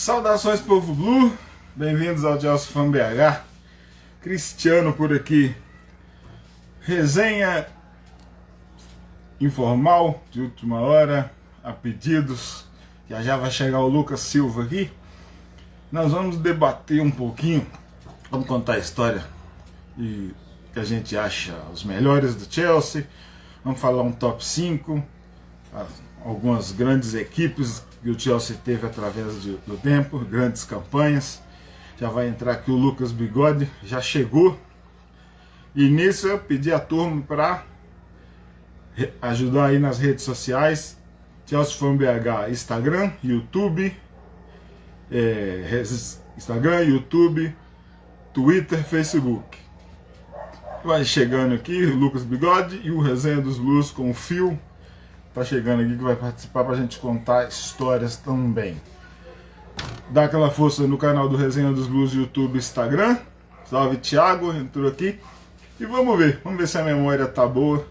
Saudações, povo Blue, bem-vindos ao Chelsea Fan BH. Cristiano por aqui. Resenha informal de última hora, a pedidos. Já vai chegar o Lucas Silva aqui. Nós vamos debater um pouquinho, vamos contar a história e que a gente acha os melhores do Chelsea. Vamos falar um top 5, algumas grandes equipes que o Chelsea teve através do tempo, grandes campanhas. Já vai entrar aqui o Lucas Bigode, já chegou. E nisso eu pedi a turma para ajudar aí nas redes sociais. Chelsea Fan BH, Instagram, YouTube, Twitter, Facebook. Vai chegando aqui o Lucas Bigode e o Resenha dos Blues com o Phil. Tá chegando aqui que vai participar pra gente contar histórias também. Dá aquela força no canal do Resenha dos Blues, YouTube, Instagram. Salve, Thiago, entrou aqui. E vamos ver se a memória tá boa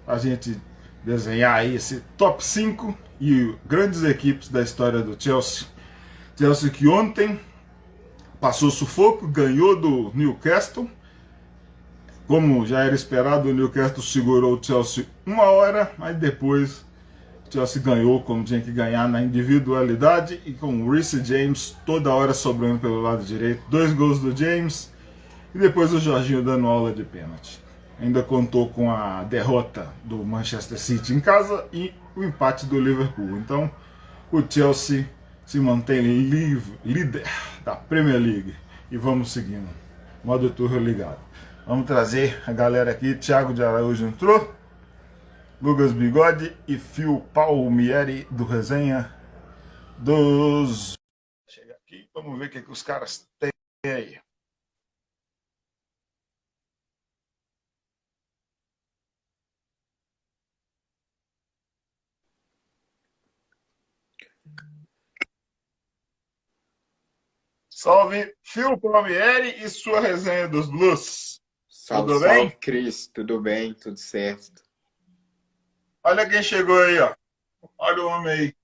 a gente desenhar aí esse top 5 e grandes equipes da história do Chelsea. Chelsea que ontem passou sufoco, ganhou do Newcastle. Como já era esperado, o Newcastle segurou o Chelsea uma hora, mas depois o Chelsea ganhou como tinha que ganhar na individualidade e com o Reece James toda hora sobrando pelo lado direito. 2 gols do James e depois o Jorginho dando aula de pênalti. Ainda contou com a derrota do Manchester City em casa e o empate do Liverpool. Então o Chelsea se mantém líder da Premier League. E vamos seguindo. Modo turno ligado. Vamos trazer a galera aqui. Thiago de Araújo entrou. Lucas Bigode e Phil Palmieri do Resenha dos... Chega aqui, vamos ver o que os caras têm aí. Salve, Phil Palmieri e sua Resenha dos Blues. Salve, Tudo salve, bem? Cris. Tudo bem, tudo certo. Olha quem chegou aí, ó. Olha o homem aí.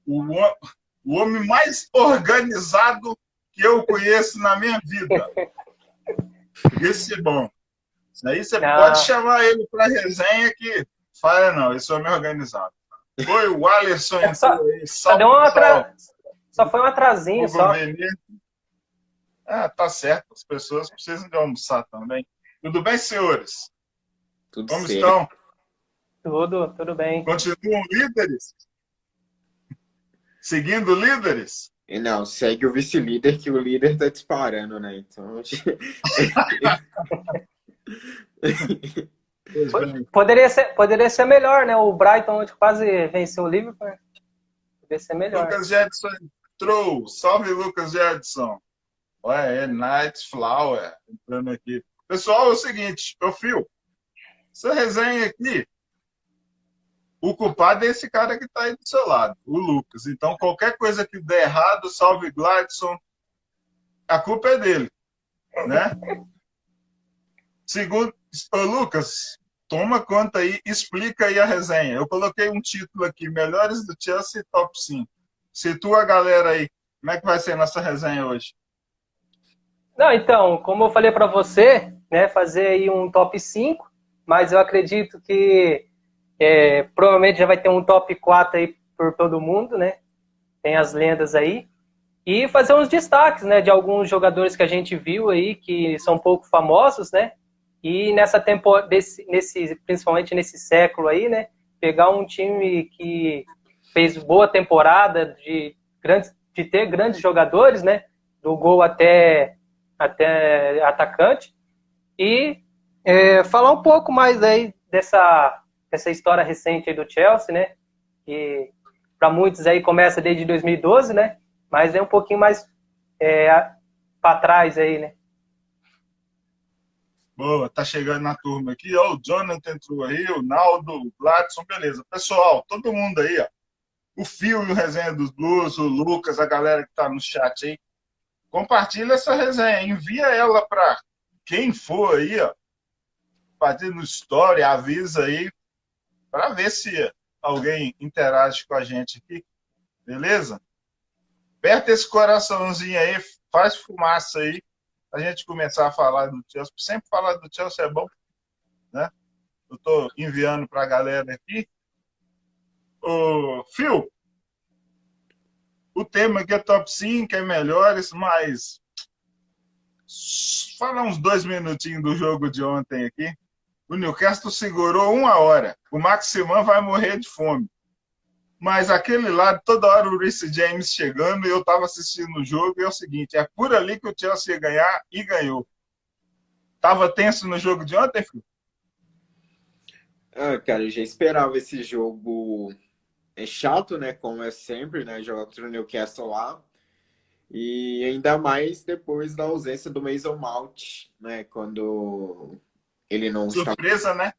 O homem mais organizado que eu conheço na minha vida. Esse é bom. Isso aí você pode chamar ele para resenha que fala, não, esse homem é organizado. Foi o Alisson entrou aí. Só foi um atrasinho, só. Tá certo. As pessoas precisam de almoçar também. Tudo bem, senhores? Tudo Como certo. estão? Tudo bem. Continuam líderes? Seguindo líderes? E não, segue o vice-líder, que o líder tá disparando, né? Então. Poderia ser melhor, né? O Brighton onde quase venceu o Liverpool. Poderia ser melhor. Lucas Jedson entrou. Salve, Lucas Jedson. Ué, é Night Flower entrando aqui. Pessoal, é o seguinte, eu Phil, essa resenha aqui, o culpado é esse cara que está aí do seu lado, o Lucas. Então, qualquer coisa que der errado, salve Gladson, a culpa é dele, né? Segundo, ô Lucas, toma conta aí, explica aí a resenha. Eu coloquei um título aqui, Melhores do Chelsea Top 5. Situa a galera aí, como é que vai ser a nossa resenha hoje? Não, então, como eu falei para você, né, fazer aí um top 5, mas eu acredito que provavelmente já vai ter um top 4 aí por todo mundo, né? Tem as lendas aí. E fazer uns destaques, né, de alguns jogadores que a gente viu aí, que são pouco famosos, né? E nessa temporada, principalmente nesse século aí, né? Pegar um time que fez boa temporada, de ter grandes jogadores, né? Do gol até atacante. E falar um pouco mais aí dessa história recente aí do Chelsea, né? Que para muitos aí começa desde 2012, né? Mas é um pouquinho mais para trás aí, né? Boa, tá chegando na turma aqui, ó, o Jonathan entrou aí, o Naldo, o Gladson, beleza. Pessoal, todo mundo aí, ó. O Phil e o Resenha dos Blues, o Lucas, a galera que tá no chat aí. Compartilha essa resenha, envia ela para quem for aí, ó. Compartilha no story, avisa aí, para ver se alguém interage com a gente aqui, beleza? Aperta esse coraçãozinho aí, faz fumaça aí, a gente começar a falar do Chelsea. Sempre falar do Chelsea é bom, né? Eu estou enviando para a galera aqui. Ô, Phil, o tema aqui é top 5, é melhores, mas falar uns 2 minutinhos do jogo de ontem aqui. O Newcastle segurou 1 hora. O Maximan vai morrer de fome. Mas aquele lado, toda hora o Reece James chegando, e eu estava assistindo o jogo, e é o seguinte, é por ali que o Chelsea ia ganhar, e ganhou. Tava tenso no jogo de ontem, filho? Cara, eu já esperava esse jogo. É chato, né? Como é sempre, né? Jogar contra o Newcastle lá. E ainda mais depois da ausência do Mason Mount, né? Quando ele não estava, Surpresa, né?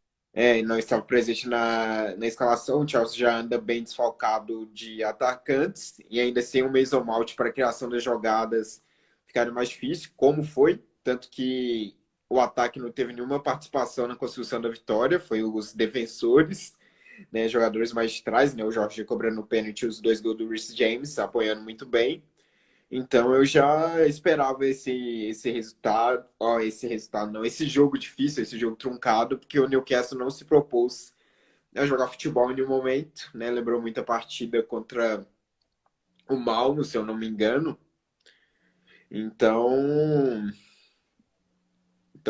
não estava presente na escalação. O Chelsea já anda bem desfalcado de atacantes. E ainda sem o Mason Mount para a criação das jogadas ficaram mais difícil, como foi. Tanto que o ataque não teve nenhuma participação na construção da vitória. Foi os defensores, né, jogadores mais de trás, né, o Jorge cobrando o pênalti, os 2 gols do Reece James, apoiando muito bem. Então eu já esperava esse resultado, esse jogo difícil, esse jogo truncado, porque o Newcastle não se propôs a jogar futebol em nenhum momento, né? Lembrou muito a partida contra o Malmo, se eu não me engano. Então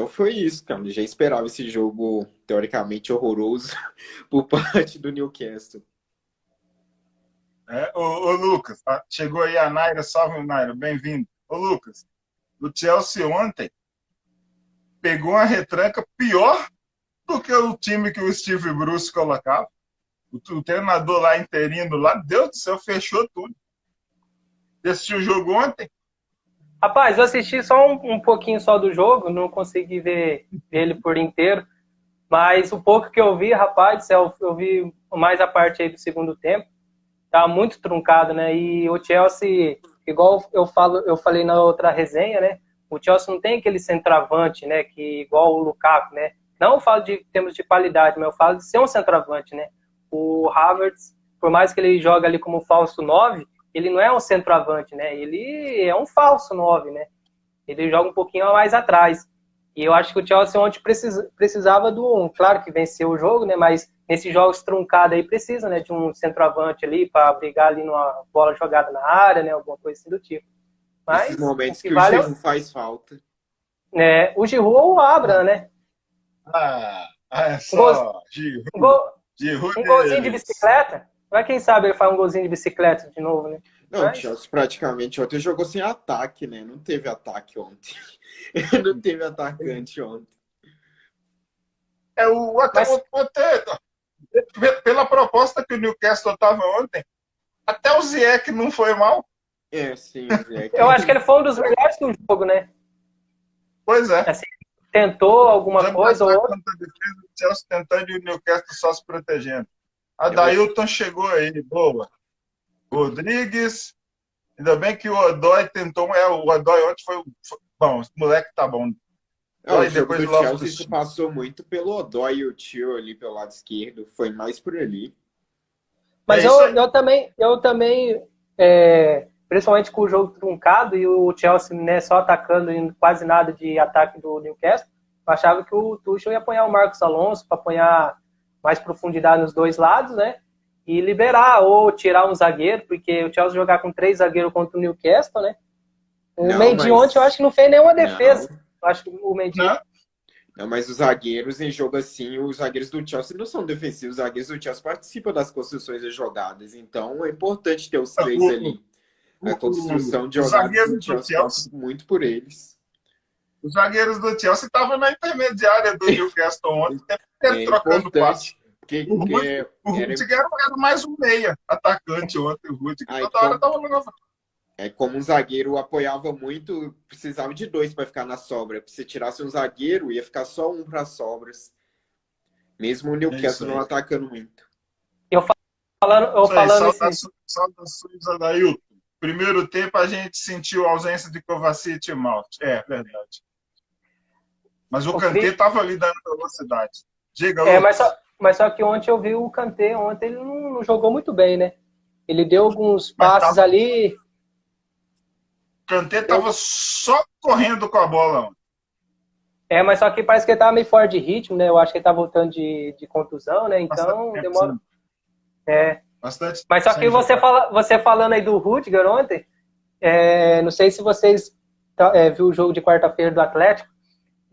foi isso, cara. Eu já esperava esse jogo teoricamente horroroso por parte do Newcastle. Ô, Lucas, tá? Chegou aí a Naira, salve Naira, bem-vindo. Ô Lucas, o Chelsea ontem pegou uma retranca pior do que o time que o Steve Bruce colocava. O treinador lá interino lá, Deus do céu, fechou tudo. Você assistiu o jogo ontem? Rapaz, eu assisti só um pouquinho só do jogo, não consegui ver ele por inteiro. Mas o pouco que eu vi, rapaz, eu vi mais a parte aí do segundo tempo. Tá muito truncado, né? E o Chelsea, igual eu falei na outra resenha, né? O Chelsea não tem aquele centroavante, né? Que igual o Lukaku, né? Não eu falo de termos de qualidade, mas eu falo de ser um centroavante, né? O Havertz, por mais que ele joga ali como falso 9, ele não é um centroavante, né? Ele é um falso 9, né? Ele joga um pouquinho mais atrás. E eu acho que o Chelsea ontem precisava claro que venceu o jogo, né? Mas nesses jogos truncados aí precisa, né? De um centroavante ali para brigar ali numa bola jogada na área, né? Alguma coisa assim do tipo. Esses Mas o momentos que que o vale Giroud faz falta. é o Giroud ou o Abraham, né? É Um, gol, só um, gol, Giroud um golzinho de deles. bicicleta. Vai quem sabe ele faz um golzinho de bicicleta de novo, né? Não, o Mas Chelsea praticamente ontem jogou sem ataque, né? Não teve ataque ontem. Não teve atacante ontem. Pela proposta que o Newcastle estava ontem, até o Ziyech não foi mal. Sim, o Zé. eu acho que ele foi um dos melhores do jogo, né? Pois é. Assim, tentou alguma coisa ou outra. Contra a defesa do Chelsea tentando e o Newcastle só se protegendo. A Dailton chegou aí, boa. Rodrigues, ainda bem que o Odoi tentou. O Odoi ontem foi. Bom, o moleque tá bom. O jogo do Chelsea se passou muito pelo Odoi e o Tio ali pelo lado esquerdo. Foi mais por ali. Mas eu também principalmente com o jogo truncado e o Chelsea, né, só atacando e quase nada de ataque do Newcastle, eu achava que o Tuchel ia apanhar o Marcos Alonso para apanhar mais profundidade nos dois lados, né? E liberar ou tirar um zagueiro, porque o Chelsea jogar com 3 zagueiros contra o Newcastle, né? O Mendy ontem eu acho que não fez nenhuma defesa. Eu acho que o Mendy... Não, mas os zagueiros em jogo assim, os zagueiros do Chelsea não são defensivos, os zagueiros do Chelsea participam das construções das jogadas, então é importante ter os 3 ali. A construção de jogadas do Chelsea passa muito por eles. Os zagueiros do Chelsea estavam na intermediária do Newcastle ontem, trocando passe. O Rudiger era mais um meia atacante ontem, o Rudiger. Toda hora estava lá. Como um zagueiro apoiava muito, precisava de 2 para ficar na sobra. Se tirasse um zagueiro, ia ficar só um para sobras. Mesmo o Newcastle não atacando muito. Eu falando saudações, Adailton. Primeiro tempo a gente sentiu a ausência de Kovacic e Mount. É verdade. Mas o Kanté estava ali dando velocidade. Diga, mas só que ontem eu vi o Kanté, ontem ele não jogou muito bem, né? Ele deu alguns passes ali. Kanté tava só correndo com a bola. Mas só que parece que ele tava meio fora de ritmo, né? Eu acho que ele tá voltando de contusão, né? Então, Bastante demora. Bastante. Mas só que você falando aí do Rudiger ontem, não sei se vocês viu o jogo de quarta-feira do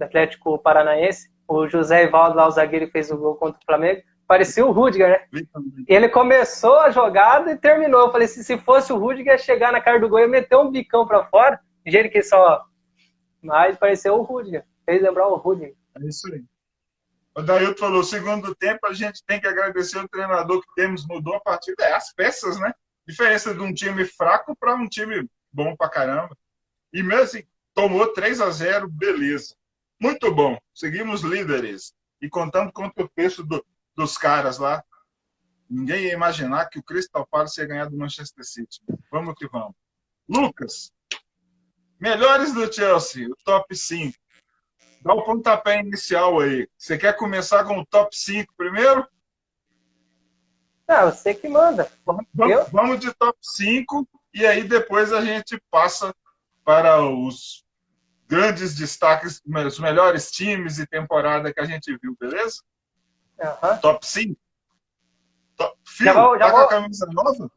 Atlético Paranaense. O José Ivaldo, lá, o zagueiro que fez o gol contra o Flamengo, parecia o Rudiger, né? Ele começou a jogada e terminou. Eu falei, se fosse o Rudiger, ia chegar na cara do gol e meter um bicão pra fora, de jeito que só... Mas pareceu o Rudiger. Fez lembrar o Rudiger. É isso aí. O Dailton falou, segundo tempo, a gente tem que agradecer o treinador que temos, mudou a partida. As peças, né? Diferença de um time fraco para um time bom pra caramba. E mesmo assim, tomou 3-0, beleza. Muito bom. Seguimos líderes. E contando contra o preço dos caras lá, ninguém ia imaginar que o Crystal Palace ia ganhar do Manchester City. Vamos que vamos. Lucas, melhores do Chelsea, o top 5. Dá o pontapé inicial aí. Você quer começar com o top 5 primeiro? Não, você que manda. Vamos de top 5 e aí depois a gente passa para os grandes destaques, os melhores times e temporada que a gente viu, beleza? Uhum. Top 5? Phil, já com a camisa nova?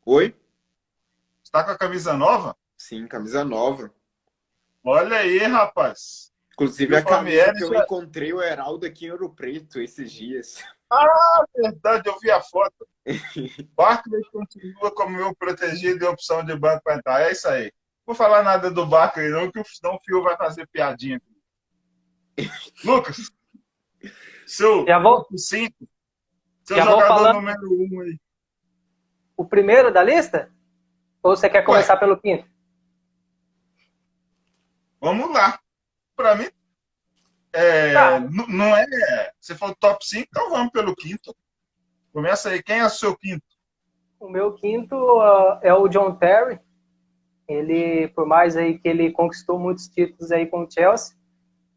Oi? Está com a camisa nova? Sim, camisa nova. Olha aí, rapaz. Inclusive, a camisa que eu encontrei o Heraldo aqui em Ouro Preto esses dias. Ah, verdade, eu vi a foto. Barkley continua como meu protegido e opção de banco para entrar. É isso aí. Não vou falar nada do Barkley, não, que senão o Phil vai fazer piadinha. Lucas, seu top 5, seu jogador número 1 aí. O primeiro da lista? Ou você quer começar pelo quinto? Vamos lá. Para mim, não é... Você falou top 5, então vamos pelo quinto. Começa aí. Quem é o seu quinto? O meu quinto é o John Terry. Ele, por mais aí que ele conquistou muitos títulos aí com o Chelsea,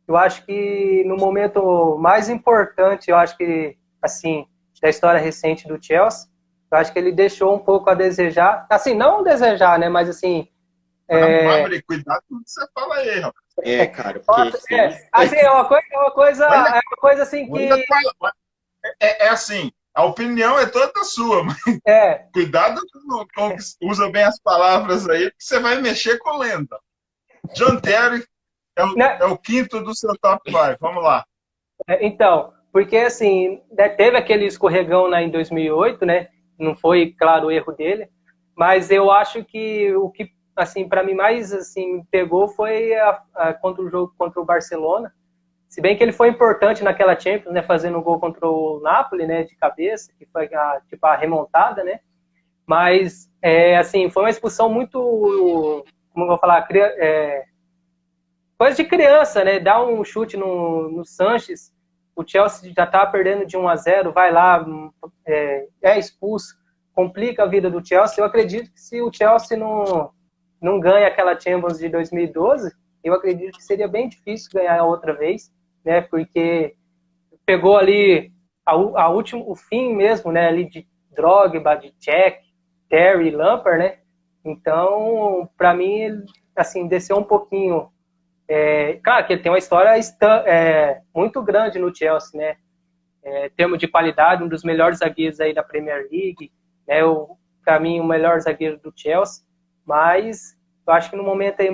eu acho que no momento mais importante, eu acho que, assim, da história recente do Chelsea, eu acho que ele deixou um pouco a desejar. Assim, não desejar, né? Mas assim... Cuidado com o que você fala aí, rapaz. Cara, porque... assim, é uma coisa assim que... É assim, a opinião é toda sua, mas cuidado com que usa bem as palavras aí, porque você vai mexer com lenda. John Terry é o quinto do seu top 5, vamos lá. Então, porque assim, teve aquele escorregão em 2008, né? Não foi, claro, o erro dele, mas eu acho que o que, assim, para mim mais assim pegou foi contra o jogo contra o Barcelona. Se bem que ele foi importante naquela Champions, né, fazendo um gol contra o Napoli, né, de cabeça, que foi a remontada, né? Mas assim, foi uma expulsão muito, como eu vou falar, coisa de criança, né? Dar um chute no Sanches, o Chelsea já tá perdendo de 1-0, vai lá, é expulso, complica a vida do Chelsea. Eu acredito que se o Chelsea não ganha aquela Champions de 2012, eu acredito que seria bem difícil ganhar outra vez, né? Porque pegou ali o fim mesmo, né? Ali de Drogba, de Cech, Terry, Lampard, né? Então, para mim, assim, desceu um pouquinho. Claro que ele tem uma história muito grande no Chelsea, né? Em termos de qualidade, um dos melhores zagueiros aí da Premier League, né? Para mim, o melhor zagueiro do Chelsea. Mas eu acho que no momento aí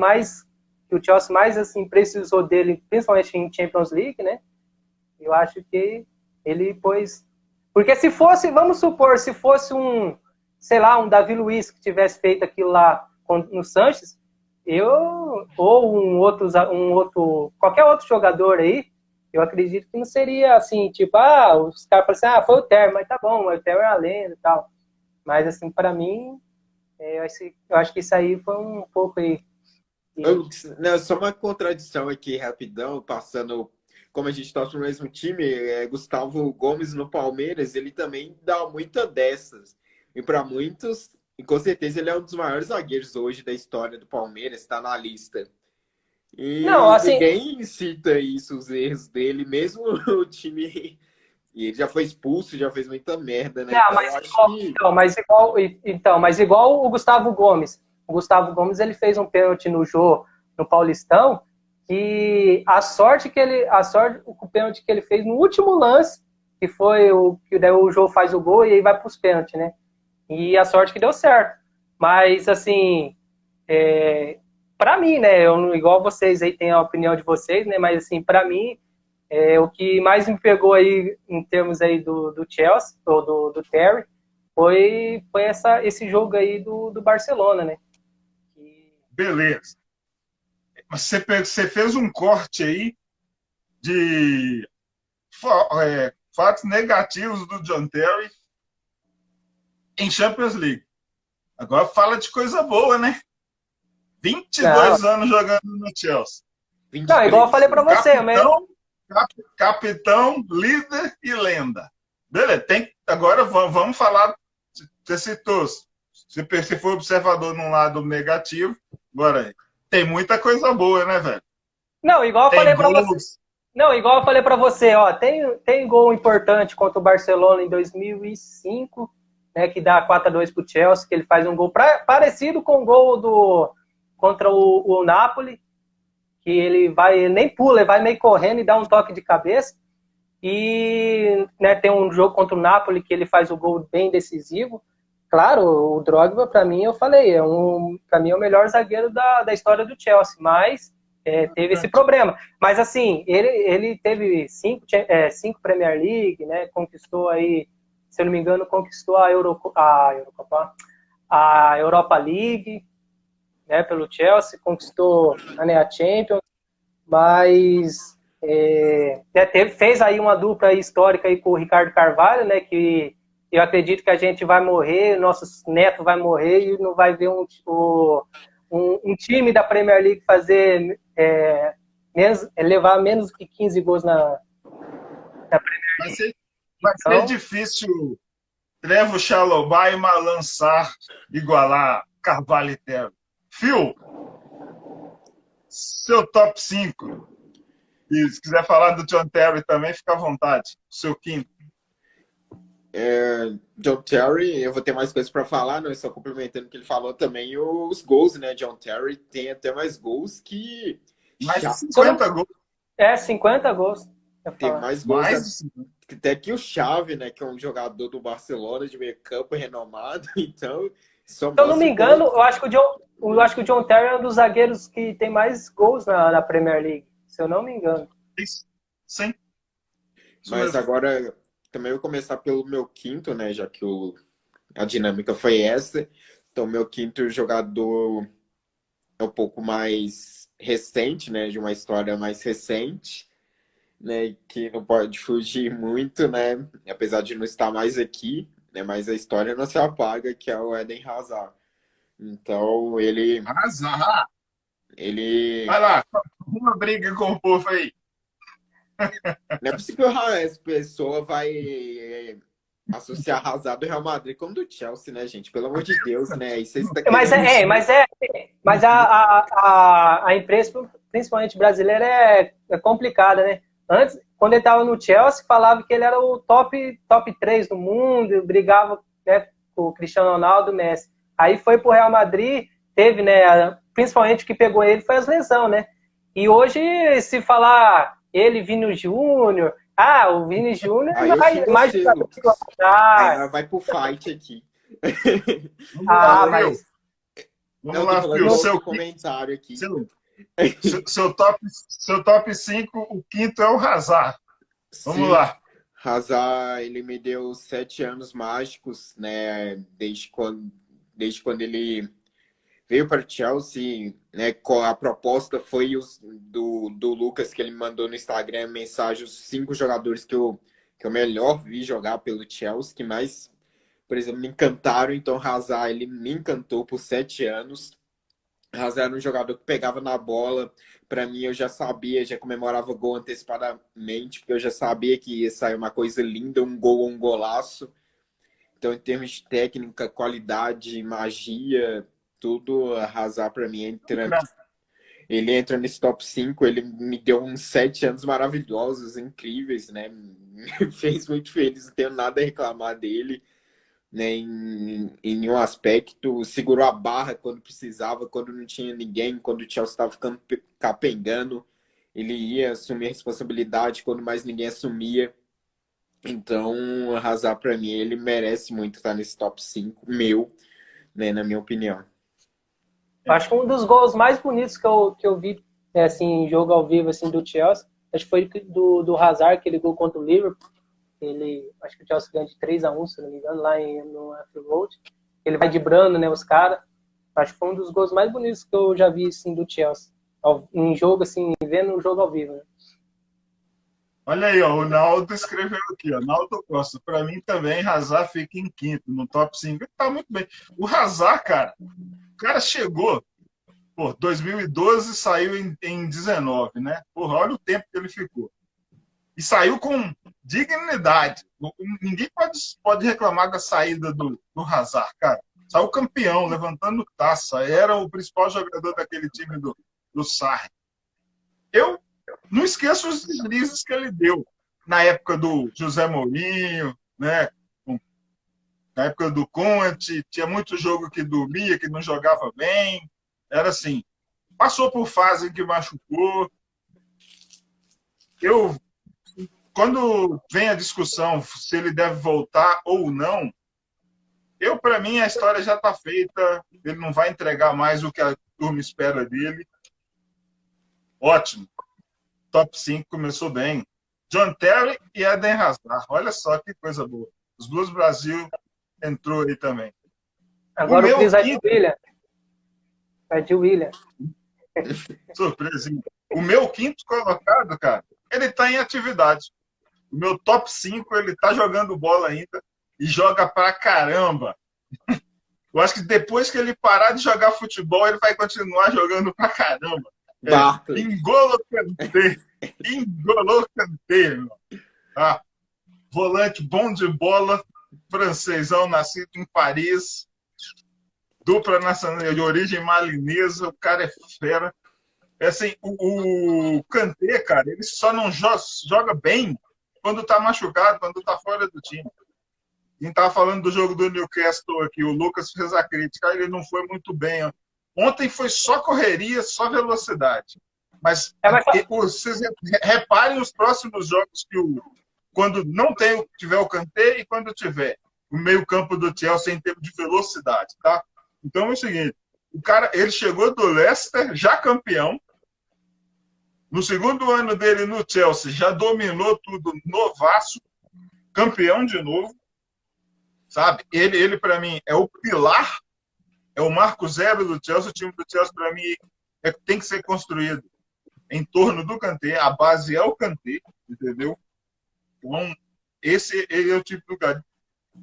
que o Chelsea mais assim precisou dele, principalmente em Champions League, né? Eu acho que ele pôs... Porque se fosse, vamos supor, se fosse um Davi Luiz que tivesse feito aquilo lá no Sanches, ou qualquer outro jogador aí, eu acredito que não seria assim, tipo, os caras falam assim, foi o Terry, mas tá bom, o Terry é a lenda e tal. Mas assim, para mim, eu acho que isso aí foi um pouco aí. Só uma contradição aqui, rapidão, passando, como a gente torce no mesmo time, Gustavo Gomes no Palmeiras, ele também dá muita dessas. E para muitos, e com certeza ele é um dos maiores zagueiros hoje da história do Palmeiras, está na lista. E ninguém cita isso, os erros dele, mesmo o time... E ele já foi expulso, já fez muita merda, né? Não, mas igual o Gustavo Gomes, o Gustavo Gomes ele fez um pênalti no Jô, no Paulistão, que o pênalti que ele fez no último lance, que foi o que daí o Jô faz o gol e aí vai para os pênaltis, né? E a sorte que deu certo. Mas, assim, para mim, né? Eu, igual vocês aí, tem a opinião de vocês, né? Mas, assim, para mim, o que mais me pegou aí, em termos aí do Chelsea, ou do Terry, foi esse jogo aí do Barcelona, né? Beleza. Você fez um corte aí de fatos negativos do John Terry em Champions League. Agora fala de coisa boa, né? 22 anos jogando no Chelsea. Não, igual eu falei pra você. Capitão, líder e lenda. Beleza, agora vamos falar. Você citou, se for observador num lado negativo, agora tem muita coisa boa, né, velho? Não, igual eu falei pra você. Não, igual eu falei pra você, ó, tem gol importante contra o Barcelona em 2005, né, que dá 4-2 pro Chelsea, que ele faz um gol parecido com o gol contra o Napoli, que ele nem pula, ele vai meio correndo e dá um toque de cabeça. E, né, tem um jogo contra o Napoli que ele faz o gol bem decisivo. Claro, o Drogba, para mim, eu falei, para mim é o melhor zagueiro da história do Chelsea, mas teve esse problema. Mas, assim, ele teve 5 Premier League, né, conquistou aí, se eu não me engano, conquistou a Europa League, né, pelo Chelsea, conquistou a Champions, mas fez aí uma dupla histórica aí com o Ricardo Carvalho, né, que eu acredito que a gente vai morrer, nossos netos vai morrer e não vai ver um time da Premier League fazer levar menos que 15 gols na Premier League. Vai ser difícil Trevo Chalobah e Malang Sarr igualar Carvalho e Terry. Phil, seu top 5. E se quiser falar do John Terry também, fica à vontade. Seu quinto. John Terry, eu vou ter mais coisas para falar, não, só complementando o que ele falou também, os gols, né? John Terry tem até mais gols que... Mais de 50 gols. 50 gols. Tem mais gols até que o Xavi, né? Que é um jogador do Barcelona de meio campo renomado, então... Se eu não me engano, eu acho que o John Terry é um dos zagueiros que tem mais gols na Premier League, se eu não me engano. Sim. Mas agora, também vou começar pelo meu quinto, né? Já que a dinâmica foi essa. Então, meu quinto jogador é um pouco mais recente, né? De uma história mais recente, né? Que não pode fugir muito, né? Apesar de não estar mais aqui, né? Mas a história não se apaga, que é o Eden Hazard. Então, ele... Hazard? Ele... Vai lá, uma briga com o povo aí. Não é possível que essa pessoa vai associar Hazard do Real Madrid como do Chelsea, né, gente? Pelo amor de Deus, né? Isso tá mas a imprensa, principalmente brasileira, é complicada, né? Antes, quando ele estava no Chelsea, falava que ele era o top 3 do mundo, brigava, né, com o Cristiano Ronaldo, o Messi. Aí foi pro Real Madrid, teve, né, principalmente o que pegou ele foi as lesões, né? E hoje, se falar ele, Vini Júnior, o Vini Júnior vai mais... vai pro fight aqui. Mas... Vamos lá, Phil, seu comentário aqui. Seu top 5, o quinto é o Hazard. Vamos lá. Hazard, ele me deu 7 anos mágicos, né? Desde quando ele veio para o Chelsea, né? A proposta foi do Lucas, que ele me mandou no Instagram mensagem, os 5 jogadores que eu melhor vi jogar pelo Chelsea, que mais, por exemplo, me encantaram. Então, Hazard, ele me encantou por 7 anos. Hazard era um jogador que pegava na bola. Para mim, eu já sabia, já comemorava gol antecipadamente, porque eu já sabia que ia sair uma coisa linda, um gol ou um golaço. Então, em termos de técnica, qualidade, magia, tudo, Hazard para mim ele entra nesse top 5. Ele me deu uns 7 anos maravilhosos, incríveis, né? Me fez muito feliz, não tenho nada a reclamar dele. né, em nenhum aspecto, segurou a barra quando precisava, quando não tinha ninguém, quando o Chelsea estava ficando capengando, ele ia assumir a responsabilidade quando mais ninguém assumia. Então, o Hazard, para mim, ele merece muito estar nesse top 5 meu, né, na minha opinião. Eu acho que um dos gols mais bonitos que eu vi assim, em jogo ao vivo assim, do Chelsea, acho que foi do Hazard, aquele gol contra o Liverpool. Acho que o Chelsea ganha de 3-1, se não me engano, lá no Anfield Road. Ele vai driblando, né, os caras. Acho que foi um dos gols mais bonitos que eu já vi assim, do Chelsea. Em jogo, assim, vendo o jogo ao vivo. Né? Olha aí, ó, o Naldo escreveu aqui, ó, Naldo Costa. Para mim também, Hazard fica em quinto, no top 5. Tá muito bem. O Hazard, cara, o cara chegou, pô, 2012 saiu em 19, né? Porra, olha o tempo que ele ficou. E saiu com dignidade. Ninguém pode reclamar da saída do Hazard, cara. Saiu campeão, levantando taça. Era o principal jogador daquele time do Sarri. Eu não esqueço os deslizes que ele deu na época do José Mourinho, né? Na época do Conte, tinha muito jogo que dormia, que não jogava bem. Era assim. Passou por fase que machucou. Quando vem a discussão se ele deve voltar ou não, para mim, a história já está feita. Ele não vai entregar mais o que a turma espera dele. Ótimo. Top 5 começou bem. John Terry e Eden Hazard. Olha só que coisa boa. Os Blues Brasil entrou aí também. Agora o Cris vai de William. Vai de William. Surpresinha. O meu quinto colocado, cara, ele está em atividade. O meu top 5, ele tá jogando bola ainda e joga pra caramba. Eu acho que depois que ele parar de jogar futebol, ele vai continuar jogando pra caramba. N'Golo Kanté. N'Golo Kanté, meu. Ah, volante bom de bola, francesão, nascido em Paris, dupla nacional de origem malinesa, o cara é fera. É assim, o Kanté, cara, ele só não joga bem quando tá machucado, quando tá fora do time. A gente tava falando do jogo do Newcastle aqui, o Lucas fez a crítica, ele não foi muito bem. Ontem foi só correria, só velocidade. Mas vocês reparem os próximos jogos quando não tiver o Kanté e quando tiver o meio-campo do Chelsea em termos de velocidade, tá? Então é o seguinte, o cara, ele chegou do Leicester, já campeão. No segundo ano dele no Chelsea, já dominou tudo, novaço, campeão de novo, sabe? Ele para mim, é o pilar, é o marco zero do Chelsea. O time do Chelsea, para mim, tem que ser construído em torno do Kanté. A base é o Kanté, entendeu? Então, esse é o tipo do cara.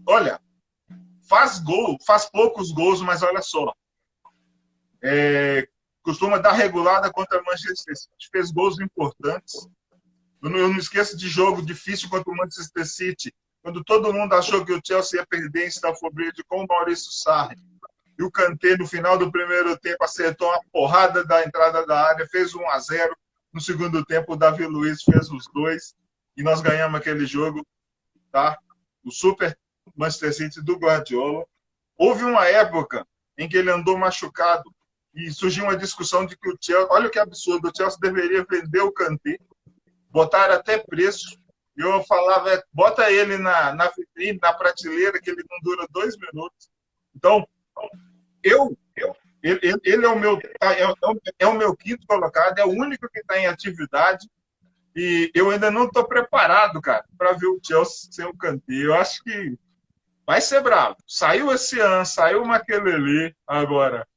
Olha, faz poucos gols, mas olha só. Costuma dar regulada contra a Manchester City. Fez gols importantes. Eu não esqueço de jogo difícil contra o Manchester City, quando todo mundo achou que o Chelsea ia perder em Stamford Bridge com o Maurício Sarri. E o Kanté, no final do primeiro tempo, acertou uma porrada da entrada da área, fez 1-0. No segundo tempo, o Davi Luiz fez os 2. E nós ganhamos aquele jogo, tá? O Super Manchester City do Guardiola. Houve uma época em que ele andou machucado e surgiu uma discussão de que o Chelsea, olha que absurdo, o Chelsea deveria vender o Kanté, botar até preço. E eu falava, bota ele na vitrine, na prateleira, que ele não dura 2 minutos. Então, ele é o meu quinto colocado, é o único que está em atividade. E eu ainda não estou preparado, cara, para ver o Chelsea sem o Kanté. Eu acho que vai ser bravo. Saiu esse ano, saiu o Makelele agora.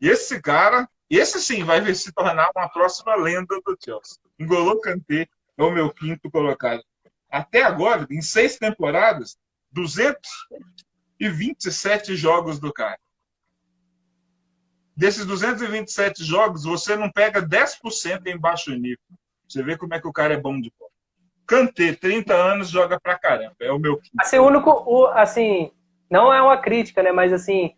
E esse cara, esse sim vai se tornar uma próxima lenda do Chelsea. N'Golo Kanté é o meu quinto colocado. Até agora, em 6 temporadas, 227 jogos do cara. Desses 227 jogos, você não pega 10% em baixo nível. Você vê como é que o cara é bom de bola. Kanté, 30 anos, joga pra caramba. É o meu quinto. Assim, assim, não é uma crítica, né? Mas assim,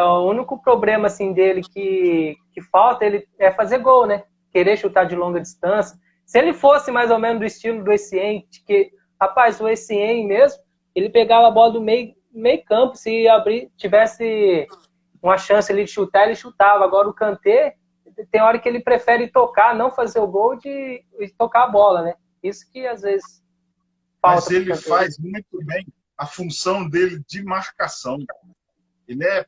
o único problema assim, dele que falta ele é fazer gol, né? Querer chutar de longa distância. Se ele fosse mais ou menos do estilo do Essien, que, rapaz, o Essien mesmo, ele pegava a bola do meio campo, se tivesse uma chance ali de chutar, ele chutava. Agora o Kanté, tem hora que ele prefere tocar, não fazer o gol de tocar a bola, né? Isso que às vezes falta. Mas ele faz muito bem a função dele de marcação. Ele é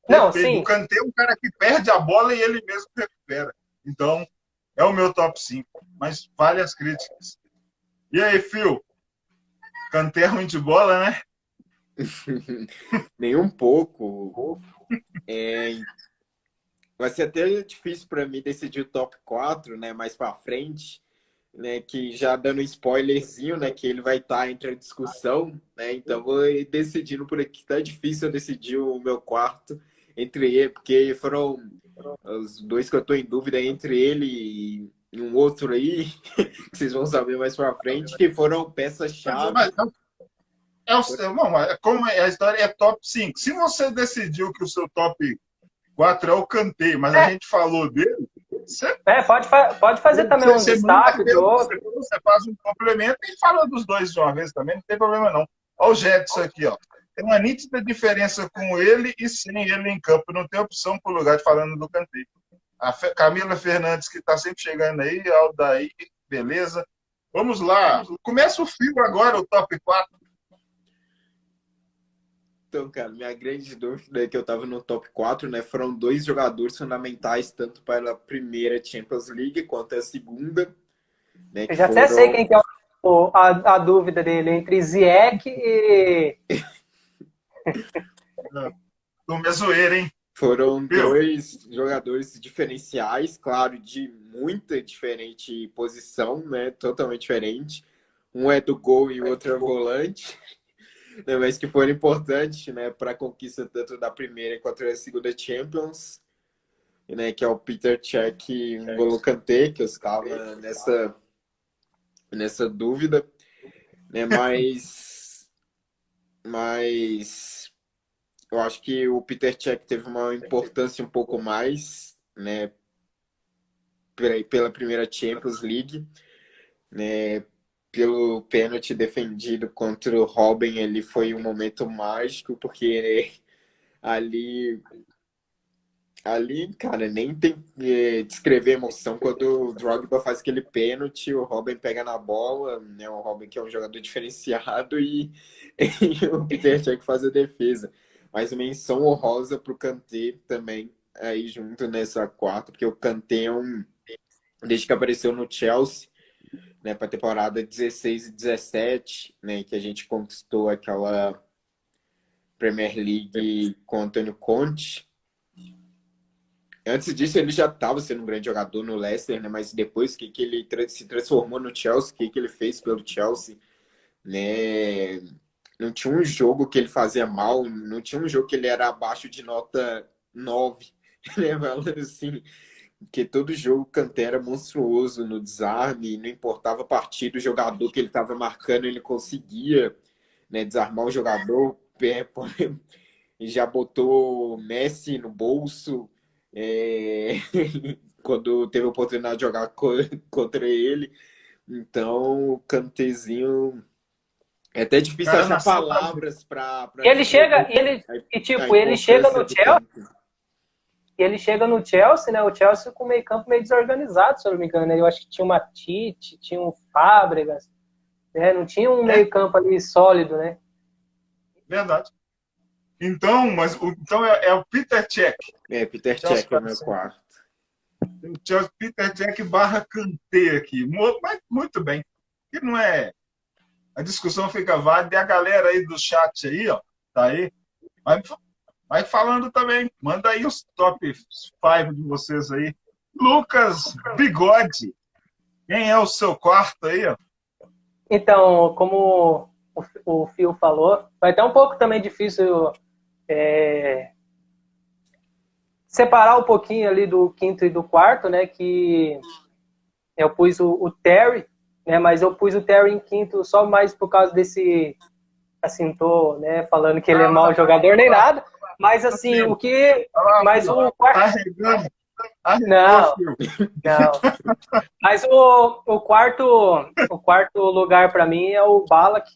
não, perfeito. sim. O Kanté é um cara que perde a bola e ele mesmo recupera. Então, é o meu top 5. Mas vale as críticas. E aí, Phil? Kanté é ruim de bola, né? Nem um pouco. Vai ser até difícil para mim decidir o top 4, né, mais para frente, né, que já dando um spoilerzinho, né, que ele vai estar entre a discussão, né, então vou ir decidindo por aqui. Tá difícil eu decidir o meu quarto entre ele, porque foram os dois que eu tô em dúvida entre ele e um outro aí, que vocês vão saber mais para frente, que foram peças-chave. Como a história é top 5. Se você decidiu que o seu top 4 é o Kanté, mas a gente falou dele, você pode fazer também um destaque de outro. Você faz um complemento e fala dos dois de uma vez também, não tem problema não. Olha o Jetson aqui, ó. Tem uma nítida diferença com ele e sem ele em campo. Não tem opção por lugar de falando do Kanté. A Camila Fernandes, que está sempre chegando aí, Aldair, beleza. Vamos lá. Começa o fio agora, o top 4. Então, cara, minha grande dúvida é que eu tava no top 4, né? Foram dois jogadores fundamentais, tanto para a primeira Champions League quanto a segunda. Né, eu já até sei quem que é a dúvida dele, entre Ziyech e... Não me zoeira, hein? Foram dois jogadores diferenciais, claro, de muita diferente posição, né? Totalmente diferente. Um é do gol e o outro é volante. Mas que foram importantes, né, para a conquista tanto da primeira quanto da segunda Champions, né, que é o Peter Cech e o N'Golo Kanté, que eu estava nessa dúvida, né, mas eu acho que o Peter Cech teve uma importância um pouco mais, né, pela primeira Champions League, né, pelo pênalti defendido contra o Robben, ele foi um momento mágico, porque ali, cara, nem tem que descrever emoção quando o Drogba faz aquele pênalti, o Robben pega na bola, né, o Robben que é um jogador diferenciado e o Peter Cech faz a defesa. Mas menção honrosa para o Kanté também, aí junto nessa quarta, porque o Kanté desde que apareceu no Chelsea, né, para a temporada 16 e 17, né, que a gente conquistou aquela Premier League com o Antônio Conte. Antes disso, ele já estava sendo um grande jogador no Leicester, né, mas depois que ele se transformou no Chelsea, o que ele fez pelo Chelsea, né, não tinha um jogo que ele fazia mal, não tinha um jogo que ele era abaixo de nota 9, né, falando assim. Porque todo jogo o Kanté era monstruoso no desarme, não importava a partida, o jogador que ele estava marcando, ele conseguia, né, desarmar o jogador, e já botou Messi no bolso, quando teve a oportunidade de jogar contra ele. Então, o Kantézinho... É até difícil achar palavras para... Ele chega, ele chega no Chelsea... E ele chega no Chelsea, né? O Chelsea com o meio campo meio desorganizado, se eu não me engano. Né? Eu acho que tinha o Matite, tinha o Fábregas, né? Não tinha um meio campo ali sólido, né? Verdade. Então, então é o Peter Cech. Peter Cech é o meu quarto. O Peter Cech barra Kanté aqui. Mas muito bem. E não é... A discussão fica válida. E a galera aí do chat aí, ó, tá aí. Vai falando também. Manda aí os top 5 de vocês aí. Lucas Bigode. Quem é o seu quarto aí, ó? Então, como o Phil falou, vai ter um pouco também difícil separar um pouquinho ali do quinto e do quarto, né? Que eu pus o Terry, né? Mas eu pus o Terry em quinto só mais por causa desse... Assim, tô, né, falando que ele é mau jogador nem nada. Mas assim, o que... Mas o quarto... Não. Mas o quarto lugar para mim é o Ballack,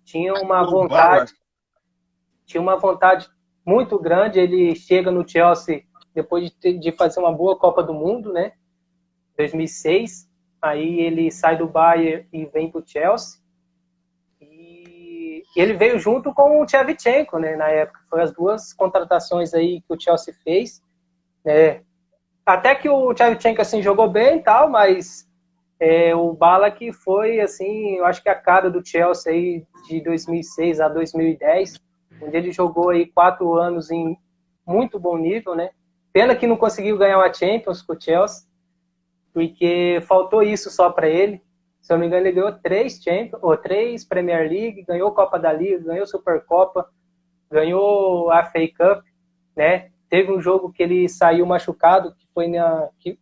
tinha uma vontade muito grande. Ele chega no Chelsea depois de fazer uma boa Copa do Mundo, né? 2006. Aí ele sai do Bayern e vem para o Chelsea. E ele veio junto com o Shevchenko, né? Na época. Foi as duas contratações aí que o Chelsea fez. Né? Até que o Shevchenko assim, jogou bem e tal, mas o Ballack foi, assim, eu acho que a cara do Chelsea aí de 2006 a 2010, onde ele jogou aí 4 anos em muito bom nível, né? Pena que não conseguiu ganhar uma Champions com o Chelsea, porque faltou isso só para ele. Se eu não me engano, ele ganhou 3 Champions, ou 3 Premier League, ganhou Copa da Liga, ganhou Supercopa, ganhou a FA Cup, né? Teve um jogo que ele saiu machucado, que foi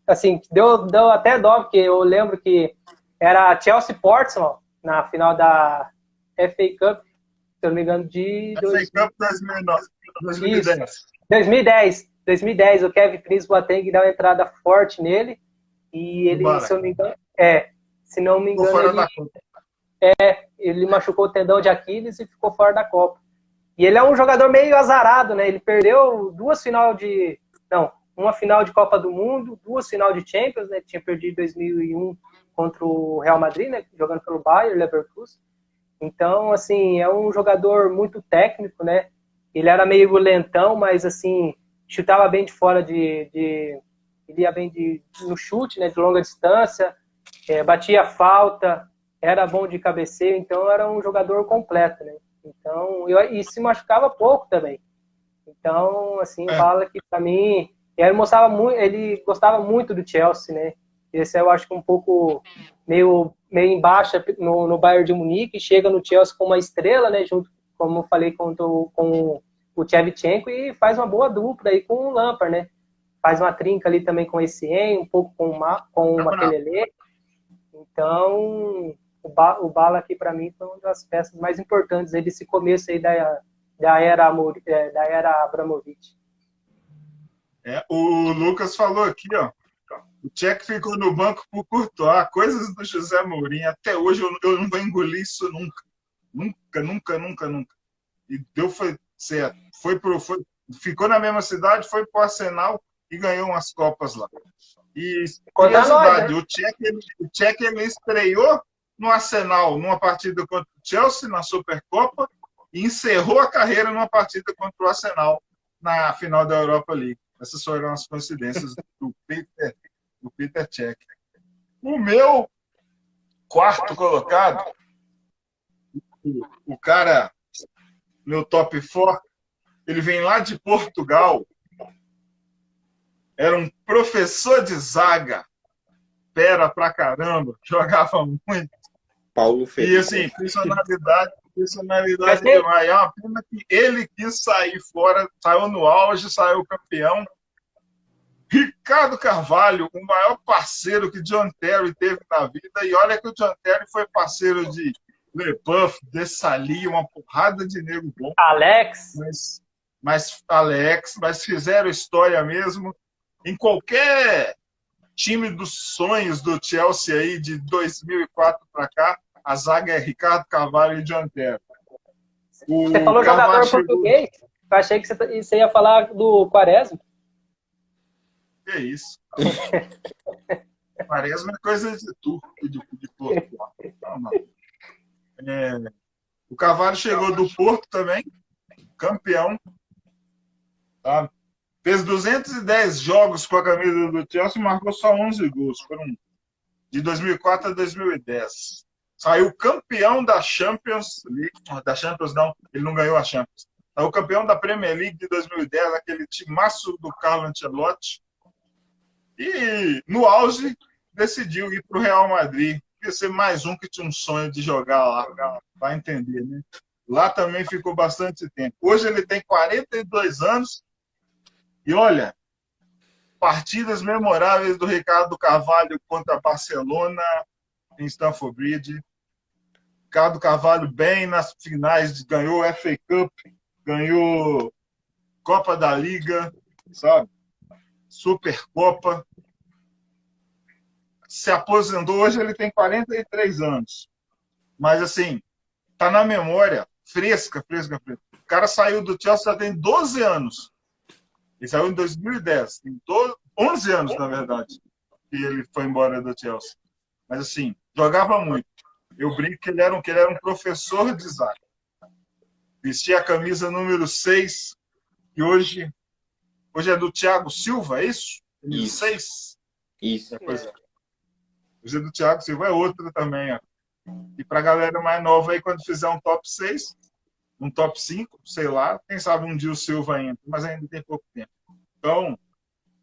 assim, deu até dó, porque eu lembro que era Chelsea-Portsmouth na final da FA Cup, se eu não me engano, de... FA Cup 2010. 2010, o Kevin Prince Boateng dá uma entrada forte nele, e ele, se eu não me engano, ele machucou o tendão de Aquiles e ficou fora da Copa. E ele é um jogador meio azarado, né? Ele perdeu uma final de Copa do Mundo, 2 final de Champions, né? Tinha perdido em 2001 contra o Real Madrid, né? Jogando pelo Bayern Leverkusen. Então, assim, é um jogador muito técnico, né? Ele era meio lentão, mas, assim, chutava bem de fora ele ia bem no chute, né? De longa distância, batia falta, era bom de cabeceio, então era um jogador completo, né? Então, e se machucava pouco também. Então, assim, fala que pra mim, ele gostava muito do Chelsea, né? Esse eu acho que um pouco meio em baixa no Bayern de Munique, chega no Chelsea com uma estrela, né? Junto, como eu falei, com o Shevchenko, e faz uma boa dupla aí com o Lampard, né? Faz uma trinca ali também com esse um pouco com o Makelele. Então, o Bala aqui, para mim, foi uma das peças mais importantes aí desse começo aí da era Abramovich. O Lucas falou aqui, ó. O Tchek ficou no banco por Courtois. Coisas do José Mourinho. Até hoje eu não vou engolir isso nunca. Nunca. E foi certo. Ficou na mesma cidade, foi pro Arsenal e ganhou umas Copas lá. E curiosidade, né? O Tchek ele estreou no Arsenal numa partida contra o Chelsea na Supercopa e encerrou a carreira numa partida contra o Arsenal na final da Europa League. Essas foram as coincidências do Peter Cech. O meu quarto colocado, o cara, meu top 4, ele vem lá de Portugal, era um professor de zaga, fera pra caramba, jogava muito. Paulo Felipe. E assim, personalidade demais. É uma pena que ele quis sair fora, saiu no auge, saiu campeão. Ricardo Carvalho, o maior parceiro que John Terry teve na vida, e olha que o John Terry foi parceiro de LeBuff, Dessali, uma porrada de nego bom. Alex. Mas fizeram história mesmo. Em qualquer time dos sonhos do Chelsea aí de 2004 para cá, a zaga é Ricardo Carvalho e John Terry. Você falou jogador português? Eu achei que você ia falar do Quaresma. Que isso? Quaresma é coisa de turco, de Portugal. O Carvalho chegou do Porto também, campeão. Tá? Fez 210 jogos com a camisa do Chelsea e marcou só 11 gols. Foram de 2004 a 2010. Saiu campeão da Champions League. Da Champions não, ele não ganhou a Champions. Saiu campeão da Premier League de 2010, aquele timaço do Carlo Ancelotti. E no auge decidiu ir para o Real Madrid. Ia ser mais um que tinha um sonho de jogar lá, para entender, né? Lá também ficou bastante tempo. Hoje ele tem 42 anos. E olha, partidas memoráveis do Ricardo Carvalho contra Barcelona em Stamford Bridge. Ricardo Carvalho bem nas finais, ganhou FA Cup, ganhou Copa da Liga, sabe? Supercopa. Se aposentou, hoje ele tem 43 anos. Mas assim, tá na memória, fresca. O cara saiu do Chelsea já tem 12 anos. Ele saiu em 2010. Tem 11 anos, na verdade, que ele foi embora do Chelsea. Mas, assim, jogava muito. Eu brinco que ele era um professor de zaga. Vestia a camisa número 6, que hoje é do Thiago Silva, é isso? Isso. 6? Isso. Pois é. Hoje é do Thiago Silva, é outra também, ó. E pra galera mais nova aí, quando fizer um top 6, um top 5, sei lá, quem sabe um dia o Silva entra, mas ainda tem pouco tempo. Então,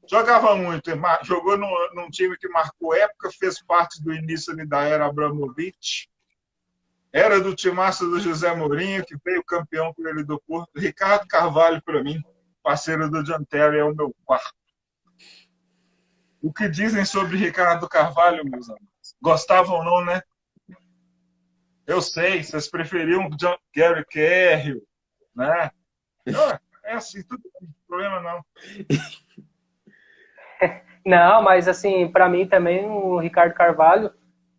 jogava muito, jogou num time que marcou época, fez parte do início ali da era Abramovich, era do timaço do José Mourinho, que veio campeão com ele do Porto. Ricardo Carvalho, para mim, parceiro do John Terry, é o meu quarto. O que dizem sobre Ricardo Carvalho, meus amigos? Gostavam ou não, né? Eu sei, vocês preferiam Gary Cahill, né? É assim, tudo bem, não tem problema não. Não, mas assim, para mim também o Ricardo Carvalho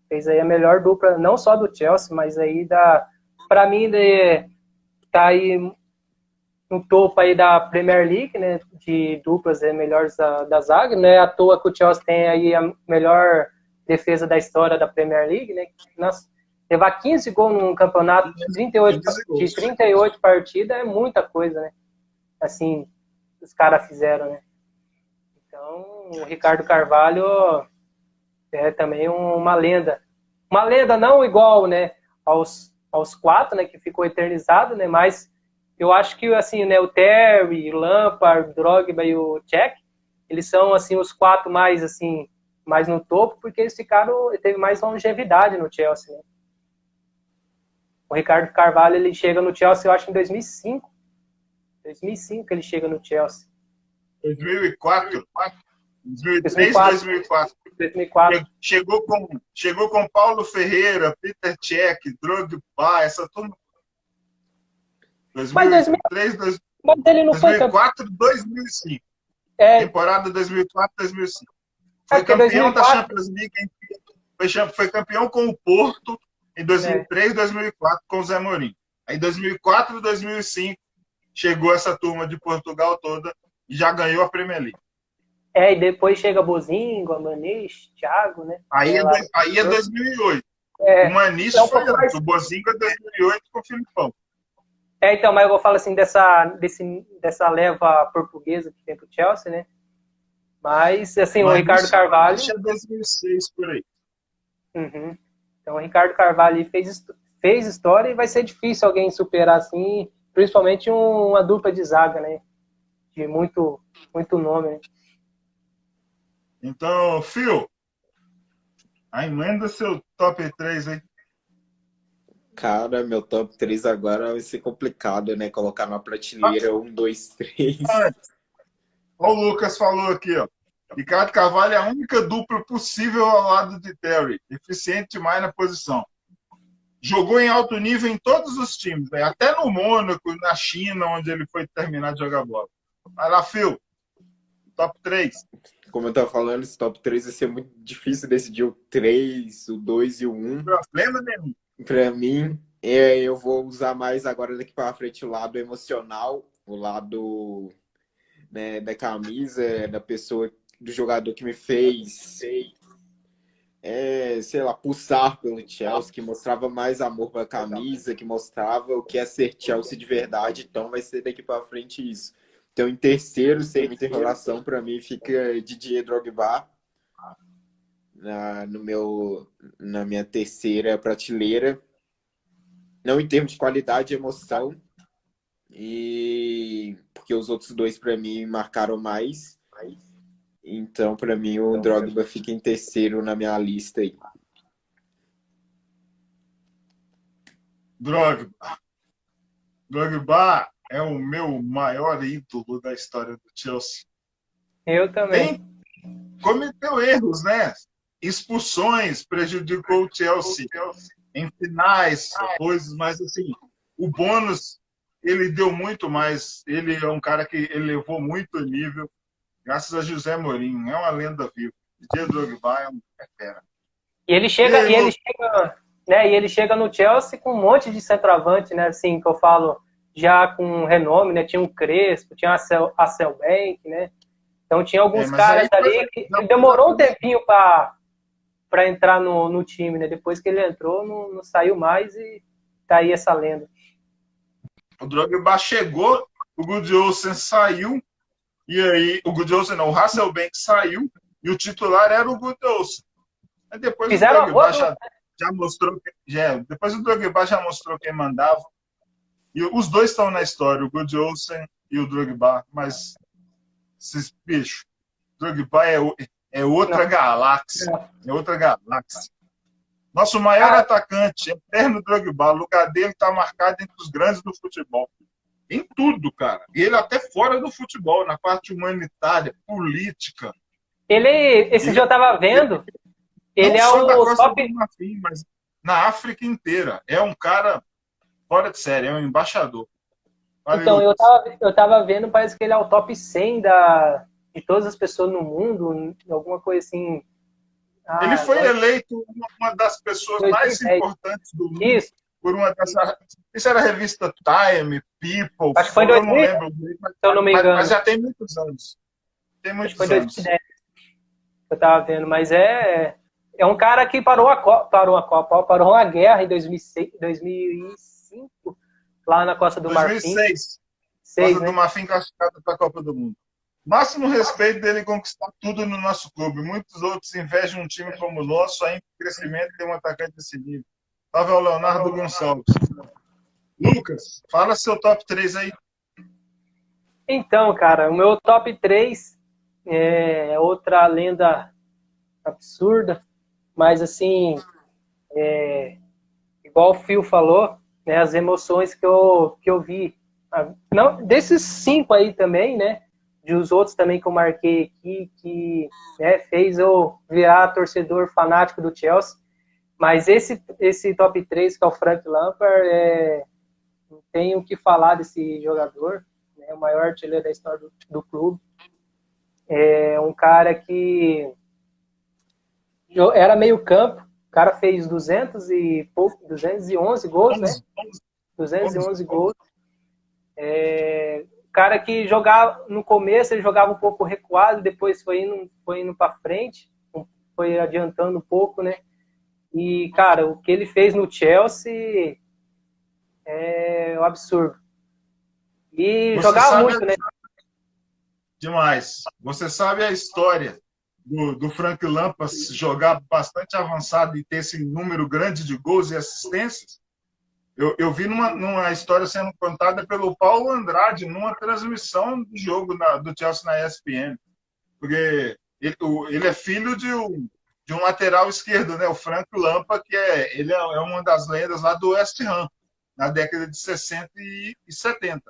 fez aí a melhor dupla, não só do Chelsea, mas aí para mim tá aí no topo aí da Premier League, né, de duplas melhores da zaga, né, à toa que o Chelsea tem aí a melhor defesa da história da Premier League, né, levar 15 gols num campeonato de 38 partidas é muita coisa, né, assim, os caras fizeram, né. Então, o Ricardo Carvalho é também uma lenda. Uma lenda não igual, né, aos 4, né, que ficou eternizado, né, mas eu acho que, assim, né, o Terry, o Lampard, o Drogba e o Cech, eles são, assim, os 4 mais, assim, mais no topo, porque eles teve mais longevidade no Chelsea, né. O Ricardo Carvalho, ele chega no Chelsea, eu acho, em 2005. 2005 que ele chega no Chelsea. 2004. 2003, 2004. 2004. Chegou com Paulo Ferreira, Peter Cech, Drogba, essa turma. 2003, mas ele não 2004, 2005. Temporada 2004, 2005. Foi campeão 2004. Da Champions League. Foi campeão com o Porto em 2003, 2004 com o Zé Mourinho. Aí 2004, 2005 chegou essa turma de Portugal toda e já ganhou a Premier League. E depois chega Bozinho, Maniche, Thiago, né? Aí é 2008. O Maniche foi antes. O Bozinho é 2008 com o Filipão. Então, mas eu vou falar assim dessa leva portuguesa que tem pro Chelsea, né? Mas, assim, o Ricardo Carvalho... Acho que é 2006, por aí. Uhum. Então, o Ricardo Carvalho fez história e vai ser difícil alguém superar, assim, principalmente uma dupla de zaga, né? De muito nome, né? Então, Phil, emenda seu top 3 aí. Cara, meu top 3 agora vai ser complicado, né? Colocar na prateleira 1, 2, 3. Olha o Lucas falou aqui, ó. Ricardo Carvalho é a única dupla possível ao lado de Terry. Eficiente demais na posição. Jogou em alto nível em todos os times, né? Até no Mônaco, na China, onde ele foi terminar de jogar bola. Vai lá, Phil. Top 3. Como eu tava falando, esse top 3 vai ser muito difícil decidir o 3, o 2 e o 1. Problema nenhum. Pra mim, eu vou usar mais agora daqui pra frente o lado emocional, o lado, né, da camisa, da pessoa, do jogador que me fez, sei lá, pulsar pelo Chelsea, que mostrava mais amor pra camisa, que mostrava o que é ser Chelsea de verdade. Então vai ser daqui pra frente isso. Então, em terceiro, sem muita enrolação, para mim fica Didier Drogba na minha terceira prateleira. Não em termos de qualidade e emoção, porque os outros dois, para mim, marcaram mais. Então, para mim, o Drogba fica em terceiro na minha lista aí. Drogba é o meu maior ídolo da história do Chelsea. Eu também. Cometeu erros, né? Expulsões, prejudicou o Chelsea em finais, coisas, mas assim, o bônus, ele deu muito mais. Ele é um cara que elevou muito o nível, graças a José Mourinho. É uma lenda viva. Didier Drogba é fera. E ele chega né? E ele chega no Chelsea com um monte de centroavante, né? Assim, que eu falo já com renome, né? Tinha o Crespo, tinha a Selbank, né? Então tinha alguns Mas caras aí ali que demorou um tempinho para entrar no time, né? Depois que ele entrou, não saiu mais e tá aí essa lenda. O Drogba chegou, o Gudjohnsen saiu, e aí o Gudjohnsen não, o Hasselbank saiu, e o titular era o Gudjohnsen. Aí depois Fizeram o Drogba já mostrou depois o Drogba já mostrou quem mandava. E os dois estão na história, o Gudjohnsen e o Drogba, mas esses bichos, o Drogba é outra galáxia, é outra galáxia. Nosso maior atacante, eterno Drogba, o lugar dele está marcado entre os grandes do futebol. Em tudo, cara. E ele até fora do futebol, na parte humanitária, política. Esse dia eu tava vendo, ele é o da Costa top... do Marfim, mas na África inteira. É um cara fora de série, é um embaixador. Valeu. Então, eu tava vendo, parece que ele é o top 100 de todas as pessoas no mundo, alguma coisa assim. Ele foi eleito uma das pessoas 2010. Mais importantes do mundo. Isso. Por uma dessas. Isso era a revista Time, People. Acho que foi em 2000, eu não lembro, se eu não me engano. Mas já tem muitos anos. Tem muitos anos. Foi 2010. Eu tava vendo, mas é um cara que parou a guerra em 2005, lá na Costa do Marfim. 2006. Costa do Marfim classificada para a Copa do Mundo. Máximo respeito dele conquistar tudo no nosso clube. Muitos outros invejam um time como o nosso, ainda em crescimento, tem um atacante desse nível. Salve ao Leonardo Gonçalves. Lucas, fala seu top 3 aí. Então, cara, o meu top 3 é outra lenda absurda, mas assim, igual o Phil falou, né, as emoções que eu vi. Não, desses 5 aí também, né? De os outros também que eu marquei aqui, que fez eu virar torcedor fanático do Chelsea. Mas esse top 3, que é o Frank Lampard, não tenho o que falar desse jogador, né, o maior artilheiro da história do clube. É um cara que era meio campo, o cara fez 211 gols, né? 211 gols. Cara que jogava no começo, ele jogava um pouco recuado, depois foi indo para frente, foi adiantando um pouco, né? E, cara, o que ele fez no Chelsea é um absurdo. E jogava muito, né? Demais. Você sabe a história do Frank Lampard jogar bastante avançado e ter esse número grande de gols e assistências? Eu vi numa história sendo contada pelo Paulo Andrade, numa transmissão do jogo do Chelsea na ESPN. Porque ele é filho de um lateral esquerdo, né? O Frank Lampard, que ele é uma das lendas lá do West Ham, na década de 60 e 70.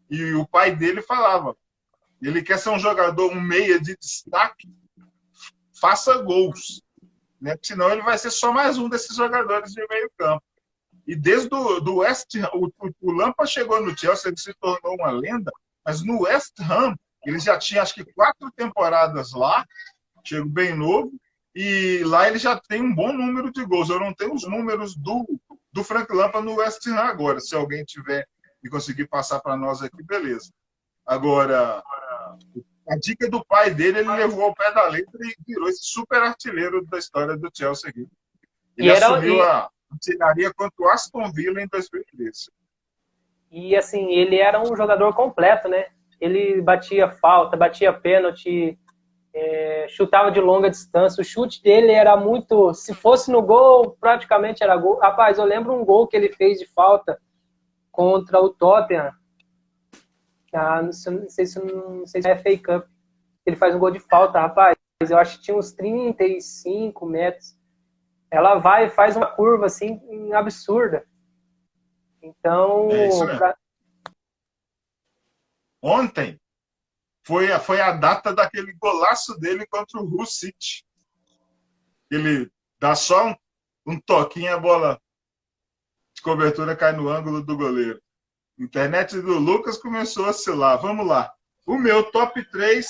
E o pai dele falava, ele quer ser um jogador, um meia de destaque, faça gols, né? Porque senão ele vai ser só mais um desses jogadores de meio campo. E desde do West Ham, o Lampard chegou no Chelsea, ele se tornou uma lenda, mas no West Ham, ele já tinha acho que 4 temporadas lá, chegou bem novo, e lá ele já tem um bom número de gols. Eu não tenho os números do Frank Lampard no West Ham agora. Se alguém tiver e conseguir passar para nós aqui, beleza. Agora, a dica do pai dele, ele levou ao pé da letra e virou esse super artilheiro da história do Chelsea aqui. Ele assumiu a artilharia contra o Aston Villa em 2013. E assim, ele era um jogador completo, né? Ele batia falta, batia pênalti, chutava de longa distância. O chute dele era muito... Se fosse no gol, praticamente era gol. Rapaz, eu lembro um gol que ele fez de falta contra o Tottenham. Não sei se é FA Cup. Ele faz um gol de falta, rapaz. Eu acho que tinha uns 35 metros. Ela vai e faz uma curva assim absurda. Então... isso mesmo. Ontem foi a data daquele golaço dele contra o Hull City. Ele dá só um toquinho, a bola de cobertura cai no ângulo do goleiro. A internet do Lucas começou a oscilar. Vamos lá. O meu top 3,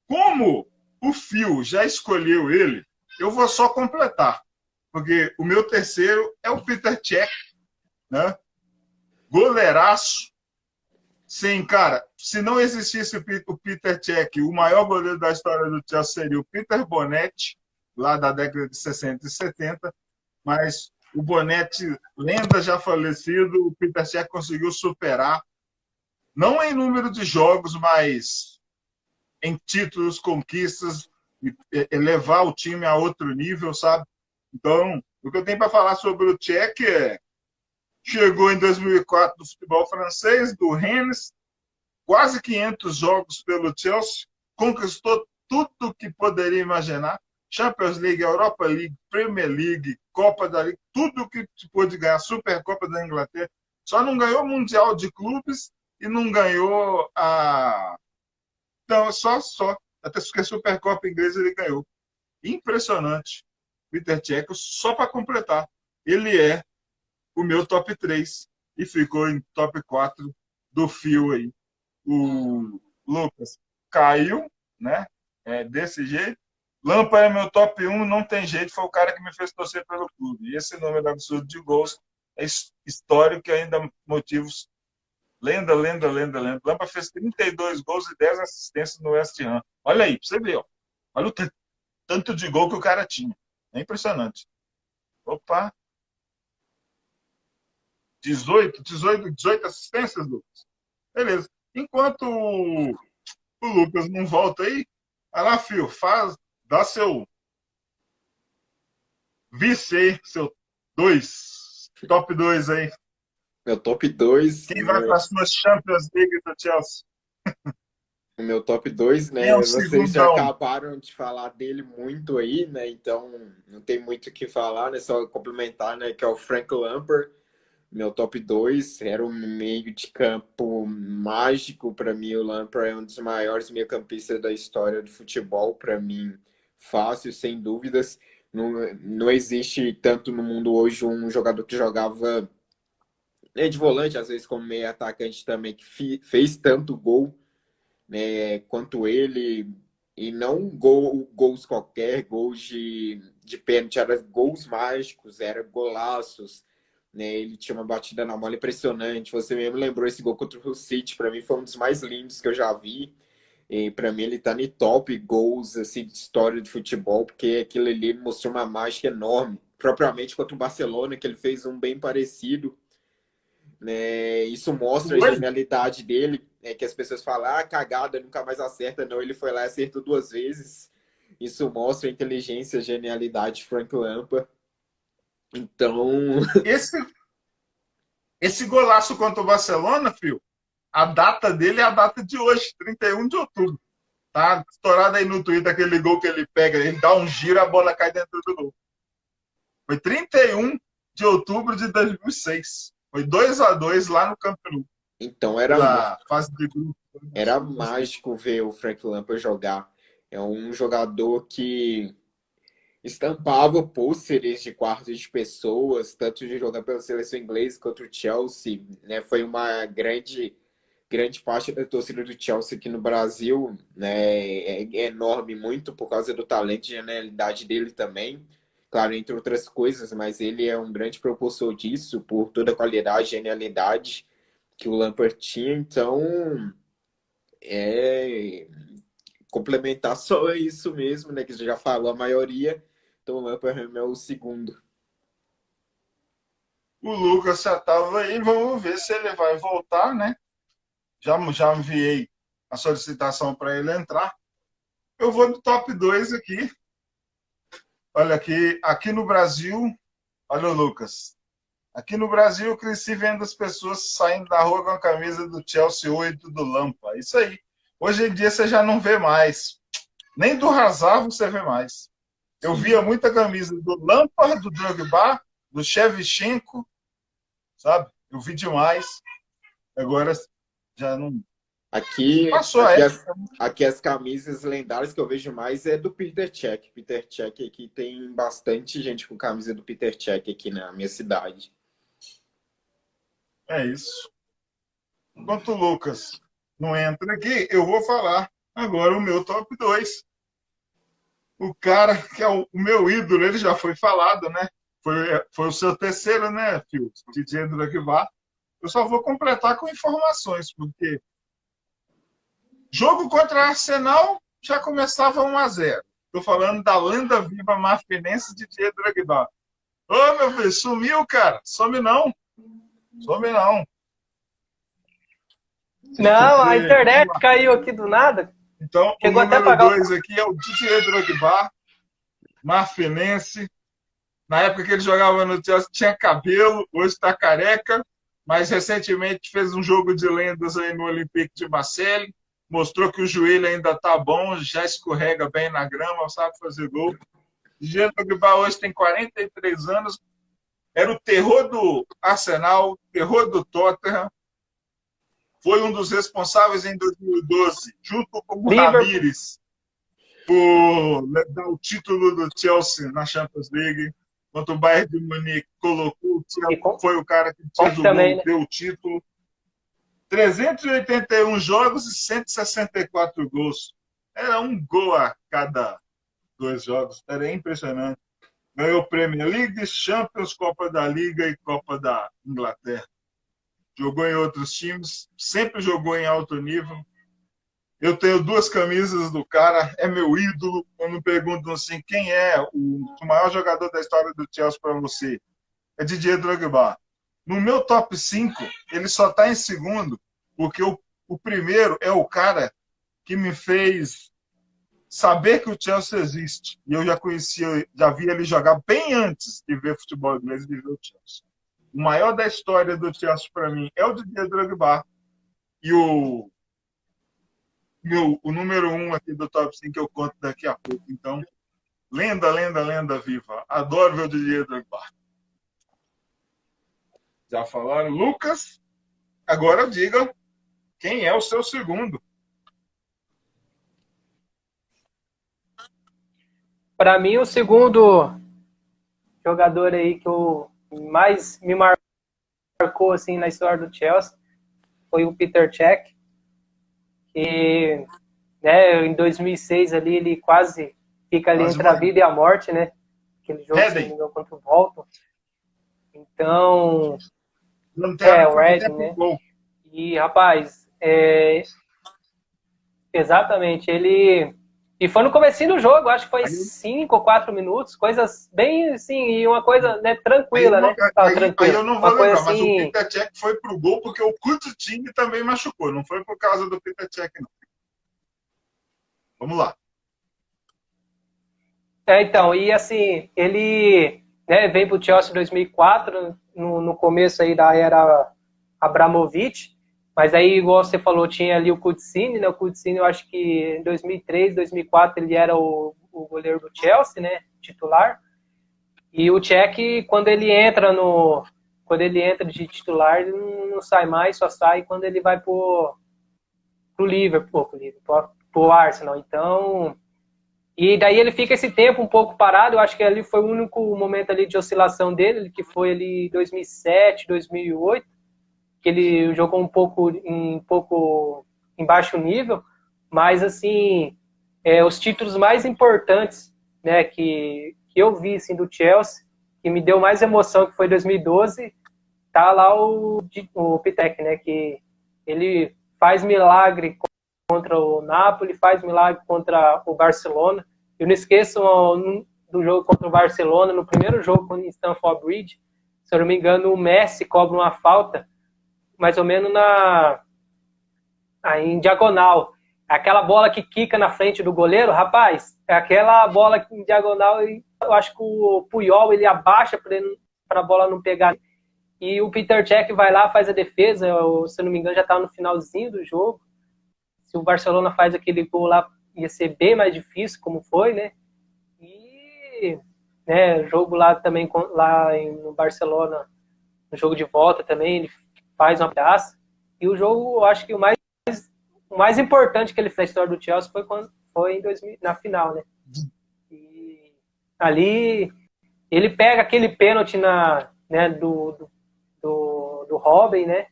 como o Phil já escolheu ele, eu vou só completar. porque o meu terceiro é o Peter Cech, né? Goleiraço. Sim, cara, se não existisse o Peter Cech, o maior goleiro da história do Chelsea seria o Peter Bonetti, lá da década de 60 e 70, mas o Bonetti, lenda já falecido, o Peter Cech conseguiu superar, não em número de jogos, mas em títulos, conquistas, e elevar o time a outro nível, sabe? Então, o que eu tenho para falar sobre o Cech é: chegou em 2004 no futebol francês, do Rennes, quase 500 jogos pelo Chelsea, conquistou tudo que poderia imaginar: Champions League, Europa League, Premier League, Copa da Liga, tudo que pôde ganhar, Supercopa da Inglaterra. Só não ganhou o Mundial de Clubes e não ganhou a... Não, só. Até porque a Supercopa inglesa ele ganhou. Impressionante. Peter Cech, só para completar, ele é o meu top 3 e ficou em top 4 do fio aí. O Lucas caiu, né? Desse jeito. Lampa é meu top 1, não tem jeito, foi o cara que me fez torcer pelo clube. E esse número absurdo de gols é histórico e ainda motivos. Lenda. Lampa fez 32 gols e 10 assistências no West Ham. Olha aí, pra você ver, ó. Olha o tanto de gol que o cara tinha. É impressionante. Opa! 18 assistências, Lucas. Beleza. Enquanto o Lucas não volta aí, vai lá, filho, dá seu vice aí, seu top 2 aí. Meu top 2. Quem vai para as suas Champions League do Chelsea? O meu top 2, Quem é né? o Vocês já segundão? acabaram de falar dele muito aí, né? Então não tem muito o que falar, né? Só complementar, né? Que é o Frank Lampard. Meu top 2 era um meio de campo mágico para mim. O Lampard é um dos maiores meio-campistas da história do futebol, para mim, fácil, sem dúvidas. Não existe tanto no mundo hoje um jogador que jogava de volante, às vezes como meio atacante também, que fez tanto gol, né, quanto ele. E não gols qualquer, gols de pênalti, eram gols mágicos, eram golaços, né? Ele tinha uma batida na bola impressionante. Você mesmo lembrou esse gol contra o City, para mim foi um dos mais lindos que eu já vi. E para mim ele tá no top gols assim, de história de futebol, porque aquilo ali mostrou uma mágica enorme. Propriamente contra o Barcelona, que ele fez um bem parecido, né? Isso mostra a genialidade dele, que as pessoas falam, cagada, nunca mais acerta. Não, ele foi lá e acertou 2 vezes. Isso mostra a inteligência, a genialidade de Frank Lampard. Então... Esse golaço contra o Barcelona, filho, a data dele é a data de hoje, 31 de outubro. Tá estourado aí no Twitter aquele gol que ele pega, ele dá um giro e a bola cai dentro do gol. Foi 31 de outubro de 2006. Foi 2-2 lá no Camp Nou. Então fase de grupo. Era mágico ver o Frank Lampard jogar. É um jogador que estampava pôsteres de quartos de pessoas, tanto de jogar pela seleção inglesa quanto o Chelsea, né? Foi uma grande parte da torcida do Chelsea aqui no Brasil, né? É enorme, muito por causa do talento e genialidade dele também. Claro, entre outras coisas, mas ele é um grande propulsor disso, por toda a qualidade e genialidade que o Lampard tinha. Então, complementar só isso mesmo, né? Que você já falou a maioria. Então, o Lampard é o segundo. O Lucas já estava aí, vamos ver se ele vai voltar, né? Já enviei a solicitação para ele entrar. Eu vou do top 2 aqui. Olha, aqui no Brasil, olha o Lucas. Aqui no Brasil, eu cresci vendo as pessoas saindo da rua com a camisa do Chelsea 8 do Lampa. Isso aí. Hoje em dia você já não vê mais. Nem do Hazard você vê mais. Eu via muita camisa do Lampa, do Drogba, do Shevchenko, sabe? Eu vi demais. Agora já não... Aqui as camisas lendárias que eu vejo mais é do Peter Cech. Peter Cech aqui tem bastante gente com camisa do Peter Cech aqui na minha cidade. É isso. Enquanto o Lucas não entra aqui, eu vou falar agora o meu top 2. O cara que é o meu ídolo, ele já foi falado, né? foi o seu terceiro, né, Phil? Didier Drogba. Eu só vou completar com informações, porque jogo contra Arsenal já começava 1-0. Estou falando da lenda viva marfinense de Didier Drogba. Ô, meu filho, sumiu, cara. Some não. Some não. Não, a internet caiu aqui do nada. Então, Chegou o até a número pagar 2 aqui é o Didier Drogba, marfinense. Na época que ele jogava no Chelsea, tinha cabelo, hoje está careca, mas recentemente fez um jogo de lendas aí no Olympique de Marseille, mostrou que o joelho ainda está bom, já escorrega bem na grama, sabe fazer gol. Didier Drogba hoje tem 43 anos, era o terror do Arsenal, terror do Tottenham, foi um dos responsáveis em 2012, junto com o Ramires, por dar o título do Chelsea na Champions League. Quando o Bayern de Munique colocou o Chelsea, foi o cara que fez o gol, né? Deu o título. 381 jogos e 164 gols. Era um gol a cada 2 jogos. Era impressionante. Ganhou Premier League, Champions, Copa da Liga e Copa da Inglaterra. Jogou em outros times, sempre jogou em alto nível. Eu tenho 2 camisas do cara, é meu ídolo. Quando perguntam assim, quem é o maior jogador da história do Chelsea para você? É Didier Drogba. No meu top 5, ele só está em segundo, porque o primeiro é o cara que me fez saber que o Chelsea existe. E eu já conhecia, já vi ele jogar bem antes de ver futebol inglês e de ver o Chelsea. O maior da história do Chelsea para mim é o Didier Drogba. E o número 1 aqui do top 5 eu conto daqui a pouco. Então, lenda viva. Adoro ver o Didier Drogba. Já falaram, Lucas? Agora diga quem é o seu segundo. Para mim, o segundo jogador aí que mais me marcou assim, na história do Chelsea foi o Peter Cech, que, né, em 2006 ali ele quase fica ali entre a vida e a morte, né? Aquele jogo contra o Bolton. Então, o Reading, né? E, rapaz, exatamente, ele... E foi no comecinho do jogo, acho que foi 5 ou 4 minutos, coisas bem assim, e uma coisa, né, tranquila, né? Aí eu não vou lembrar, assim... mas o Peter Cech foi pro gol porque o Coutinho também machucou, não foi por causa do Peter Cech, não. Vamos lá. Então, e assim, ele, né, vem pro Chelsea em 2004, no começo aí da era Abramovich, mas aí, igual você falou, tinha ali o Coutinho, né? O Coutinho, eu acho que em 2003, 2004, ele era o goleiro do Chelsea, né? Titular. E o Cech, quando ele entra de titular, ele não sai mais, só sai quando ele vai pro Arsenal. Então, e daí ele fica esse tempo um pouco parado. Eu acho que ali foi o único momento ali de oscilação dele, que foi ali 2007, 2008. Que ele jogou um pouco em baixo nível, mas assim, os títulos mais importantes, né, que eu vi assim, do Chelsea, que me deu mais emoção, que foi 2012, tá lá o Peter Cech, né, que ele faz milagre contra o Napoli, faz milagre contra o Barcelona. Eu não esqueço do jogo contra o Barcelona, no primeiro jogo em Stamford Bridge, se eu não me engano, o Messi cobra uma falta mais ou menos em diagonal. Aquela bola que quica na frente do goleiro, rapaz, aquela bola em diagonal, eu acho que o Puyol, ele abaixa para a bola não pegar. E o Peter Cech vai lá, faz a defesa, se eu não me engano, já estava no finalzinho do jogo. Se o Barcelona faz aquele gol lá, ia ser bem mais difícil, como foi, né? E, né, jogo lá também, no Barcelona, no jogo de volta também, ele faz uma pedaça. E o jogo, eu acho que o mais importante que ele fez na história do Chelsea foi na final, né? E ali ele pega aquele pênalti né, do Robben, né?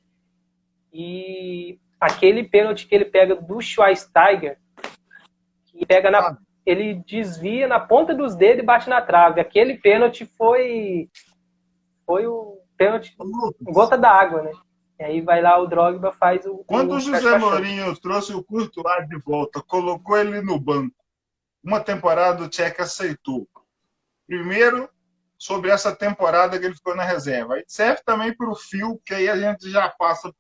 E aquele pênalti que ele pega do Schweinsteiger, que ele desvia na ponta dos dedos e bate na trave. Aquele pênalti foi o pênalti gota d'água, né? E aí vai lá o Drogba, faz o... Quando o José Mourinho trouxe o Courtois de volta, colocou ele no banco, uma temporada o Cech aceitou. Primeiro, sobre essa temporada que ele ficou na reserva. E serve também para o fio, que aí a gente já passa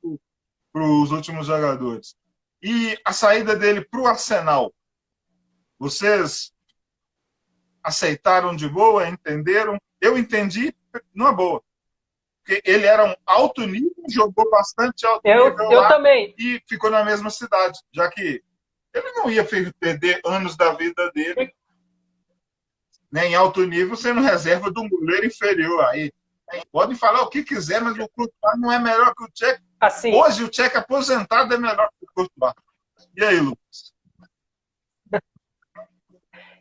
para os últimos jogadores. E a saída dele para o Arsenal. Vocês aceitaram de boa? Entenderam? Eu entendi numa boa. Porque ele era um alto nível, jogou bastante alto nível eu lá também. E ficou na mesma cidade, já que ele não ia perder anos da vida dele, nem em alto nível, sendo reserva do goleiro inferior. Aí podem falar o que quiser, mas o Courtois não é melhor que o Cech. Assim, Hoje o Cech aposentado é melhor que o Courtois. E aí, Lucas?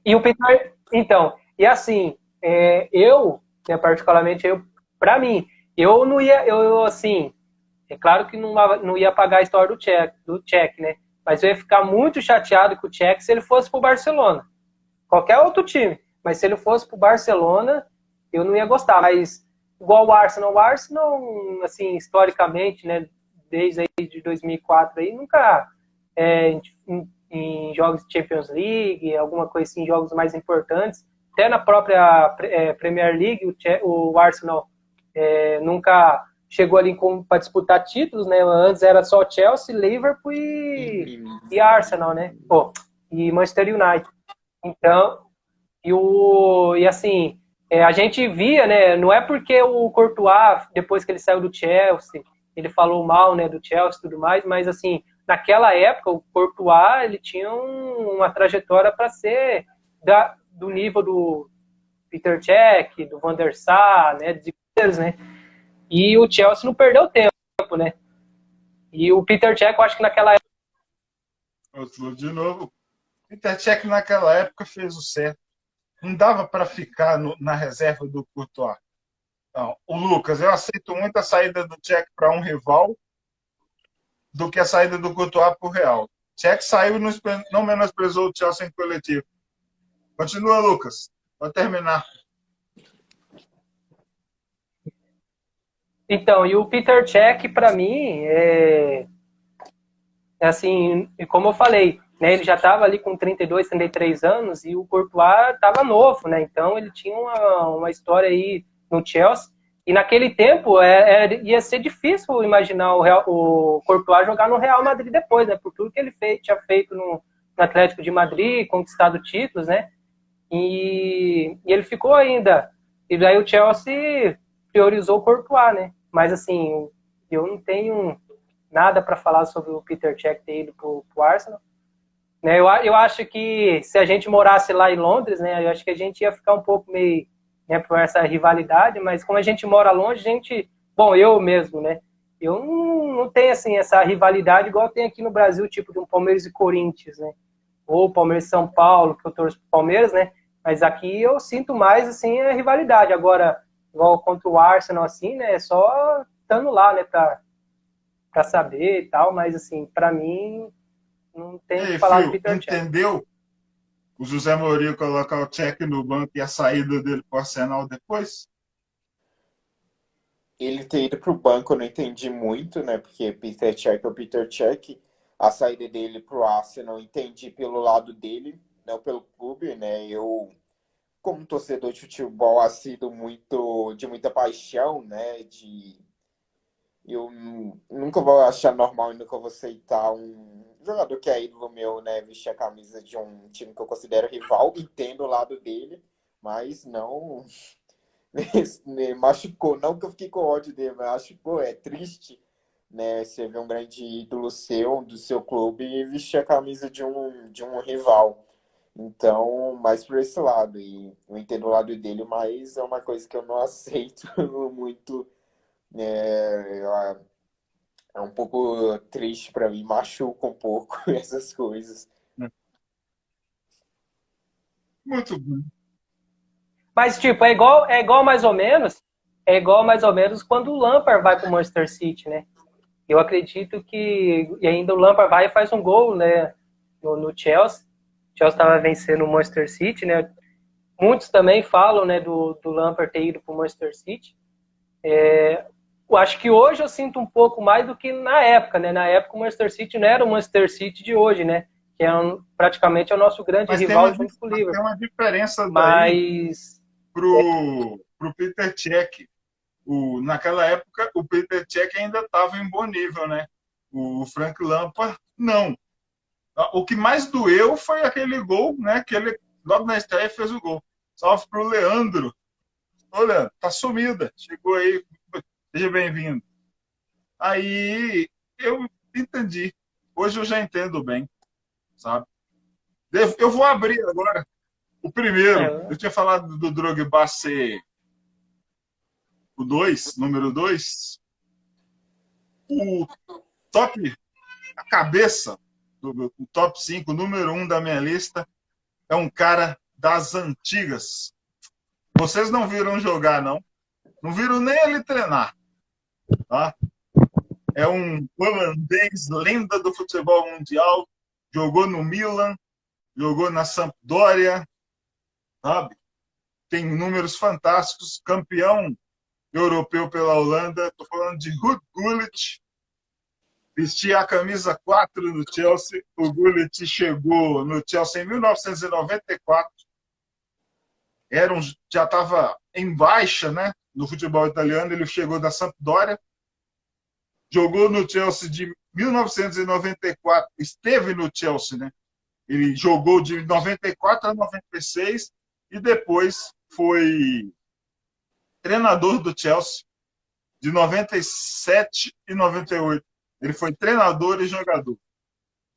E o Peter, então, e assim, eu, né, particularmente, para mim, eu não ia, assim, é claro que não ia apagar a história do Cech, né? Mas eu ia ficar muito chateado com o Cech se ele fosse pro Barcelona. Qualquer outro time. Mas se ele fosse pro Barcelona, eu não ia gostar. Mas igual o Arsenal, assim, historicamente, né, desde aí de 2004 aí, nunca em jogos de Champions League, alguma coisa assim, jogos mais importantes, até na própria Premier League, o Arsenal nunca chegou ali para disputar títulos, né? Antes era só Chelsea, Liverpool e Arsenal, né? E Manchester United. Então, e assim, a gente via, né? Não é porque o Courtois, depois que ele saiu do Chelsea, ele falou mal, né, do Chelsea e tudo mais, mas assim, naquela época, o Courtois, ele tinha uma trajetória para ser do nível do Peter Cech, do Van der Sar, né, né? E o Chelsea não perdeu tempo, né? E o Peter Cech, eu acho que naquela época... De novo, o Peter Cech naquela época fez o certo. Não dava para ficar na reserva do Courtois. Não. O Lucas, eu aceito muito a saída do Cech para um rival do que a saída do Courtois para o Real. Cech saiu e não menosprezou o Chelsea em coletivo. Continua, Lucas. Vou terminar. Então, e o Peter Cech, para mim, assim, como eu falei, né, ele já estava ali com 32, 33 anos e o Courtois estava novo, né? Então ele tinha uma história aí no Chelsea. E naquele tempo ia ser difícil imaginar o Courtois jogar no Real Madrid depois, né? Por tudo que ele tinha feito no Atlético de Madrid, conquistado títulos, né? E ele ficou ainda. E daí o Chelsea priorizou o Courtois, né? Mas assim, eu não tenho nada para falar sobre o Peter Cech ter ido pro Arsenal. Né? Eu acho que se a gente morasse lá em Londres, né? Eu acho que a gente ia ficar um pouco meio, né, por essa rivalidade, mas como a gente mora longe, eu mesmo, né? Eu não tenho, assim, essa rivalidade igual tem aqui no Brasil, tipo de um Palmeiras e Corinthians, né? Ou Palmeiras e São Paulo, que eu torço pro Palmeiras, né? Mas aqui eu sinto mais, assim, a rivalidade. Agora, igual contra o Arsenal, assim, né? É só estando lá, né? Pra saber e tal, mas, assim, pra mim, não tem o que falar do Peter Cech. Entendeu? O José Mourinho colocar o Cech no banco e a saída dele para o Arsenal depois? Ele ter ido para o banco eu não entendi muito, né? Porque Peter Cech é o Peter Cech. A saída dele para o Arsenal eu entendi pelo lado dele, não pelo clube, né? Eu, como torcedor de futebol, assíduo de muita paixão, né? Eu nunca vou achar normal e nunca vou aceitar um jogador que é ídolo meu, né, vestir a camisa de um time que eu considero rival, entendo o lado dele, mas não me machucou, não que eu fiquei com ódio dele, mas machucou, é triste, né, você ver um grande ídolo seu, do seu clube, e vestir a camisa de um rival. Então, mais por esse lado, e eu entendo o lado dele, mas é uma coisa que eu não aceito muito. É um pouco triste pra mim, machuca um pouco essas coisas. Muito bom. Mas, tipo, é igual mais ou menos quando o Lampard vai pro Manchester City, né? Eu acredito que... E ainda o Lampard vai e faz um gol, né? No Chelsea. Chelsea estava vencendo o Manchester City, né? Muitos também falam, né, do Lampard ter ido para o Manchester City. Eu acho que hoje eu sinto um pouco mais do que na época, né? Na época o Manchester City não era o Manchester City de hoje, né? Que é praticamente é o nosso grande rival junto com o Liverpool. Tem uma diferença daí Mas pro Peter Cech. Naquela época, o Peter Cech ainda estava em bom nível, né? O Frank Lampard, não. O que mais doeu foi aquele gol, né? Que ele, logo na estreia, fez o gol. Salve pro Leandro. Ô, Leandro, tá sumida. Chegou aí. Seja bem-vindo. Aí, eu entendi. Hoje eu já entendo bem, sabe? Eu vou abrir agora o primeiro. Eu tinha falado do Drogba ser o 2, número 2. O top, a cabeça o top 5, o número 1 da minha lista, é um cara das antigas. Vocês não viram jogar, não. Não viram nem ele treinar. Tá? É um holandês, lenda do futebol mundial. Jogou no Milan, jogou na Sampdoria, sabe? Tem números fantásticos. Campeão europeu pela Holanda. Estou falando de Ruud Gullit. Vestia a camisa 4 no Chelsea. O Gullit chegou no Chelsea em 1994. Já estava em baixa, né, no futebol italiano. Ele chegou da Sampdoria. Jogou no Chelsea de 1994. Esteve no Chelsea, né? Ele jogou de 94 a 96 e depois foi treinador do Chelsea de 97 e 98. Ele foi treinador e jogador.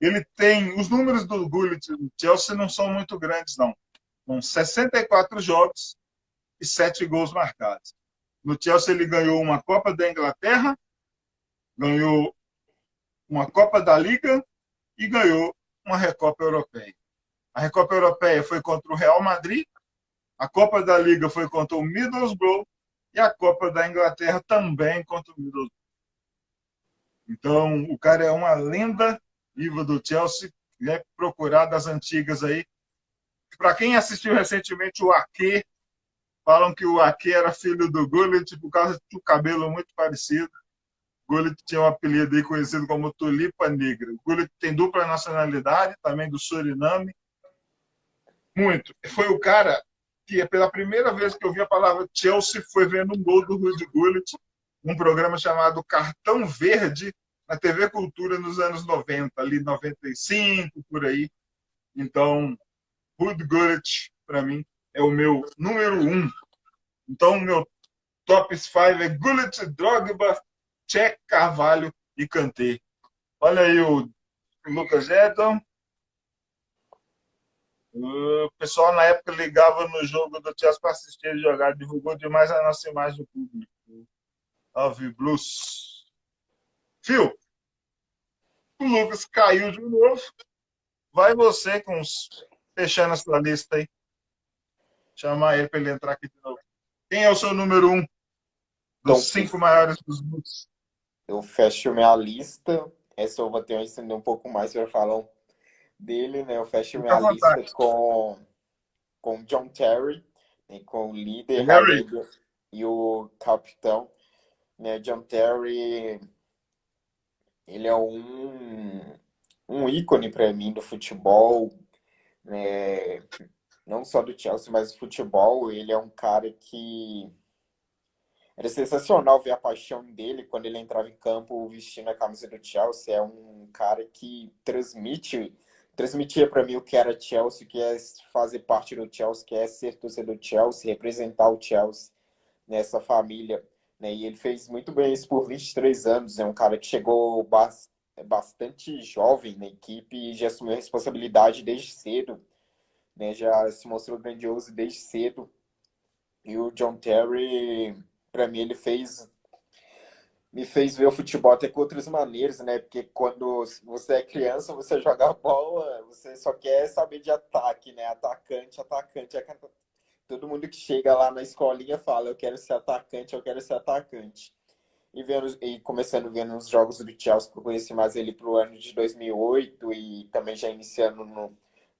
Ele tem... Os números do Gullit no Chelsea não são muito grandes, não. São 64 jogos e 7 gols marcados. No Chelsea ele ganhou uma Copa da Inglaterra, ganhou uma Copa da Liga e ganhou uma Recopa Europeia. A Recopa Europeia foi contra o Real Madrid, a Copa da Liga foi contra o Middlesbrough e a Copa da Inglaterra também contra o Middlesbrough. Então, o cara é uma lenda viva do Chelsea, é procurado das antigas aí. Para quem assistiu recentemente o Ake, falam que o Ake era filho do Gullit por causa do cabelo muito parecido. O Gullit tinha um apelido aí conhecido como Tulipa Negra. O Gullit tem dupla nacionalidade, também do Suriname. Muito. Foi o cara que, pela primeira vez que eu vi a palavra Chelsea, foi vendo um gol do Ruud Gullit, num programa chamado Cartão Verde, na TV Cultura nos anos 90, ali 95, por aí. Então, Ruud Gullit, para mim, é o meu número 1. Então, o meu top 5 é Gullit, Drogba, Cech, Carvalho e Kanté. Olha aí o Lucas Edson. O pessoal, na época, ligava no jogo do Chelsea para assistir ele jogar. Divulgou demais a nossa imagem do público. Alvi Blues. Phil, o Lucas caiu de novo. Vai você com fechando a sua lista aí. Chamar ele para ele entrar aqui de novo. Quem é o seu número 1 dos 5 maiores dos Blues? Eu fecho minha lista. Essa eu vou ter que estender um pouco mais para falar dele, né? Eu fecho minha lista com John Terry, né? Com o líder e o capitão, né? John Terry, ele é um ícone para mim do futebol, né? Não só do Chelsea, mas do futebol. Ele é um cara que era sensacional ver a paixão dele quando ele entrava em campo vestindo a camisa do Chelsea. É um cara que transmitia para mim o que era Chelsea, que é fazer parte do Chelsea, que é ser torcedor do Chelsea, representar o Chelsea nessa família, né? E ele fez muito bem isso por 23 anos. É um cara que chegou bastante jovem na equipe e já assumiu a responsabilidade desde cedo, né? Já se mostrou grandioso desde cedo. E o John Terry, para mim, me fez ver o futebol até com outras maneiras, né? Porque quando você é criança, você joga bola, você só quer saber de ataque, né? Atacante. Todo mundo que chega lá na escolinha fala, eu quero ser atacante, eu quero ser atacante. E começando vendo os jogos do Chelsea, que eu conheci mais ele pro ano de 2008 e também já iniciando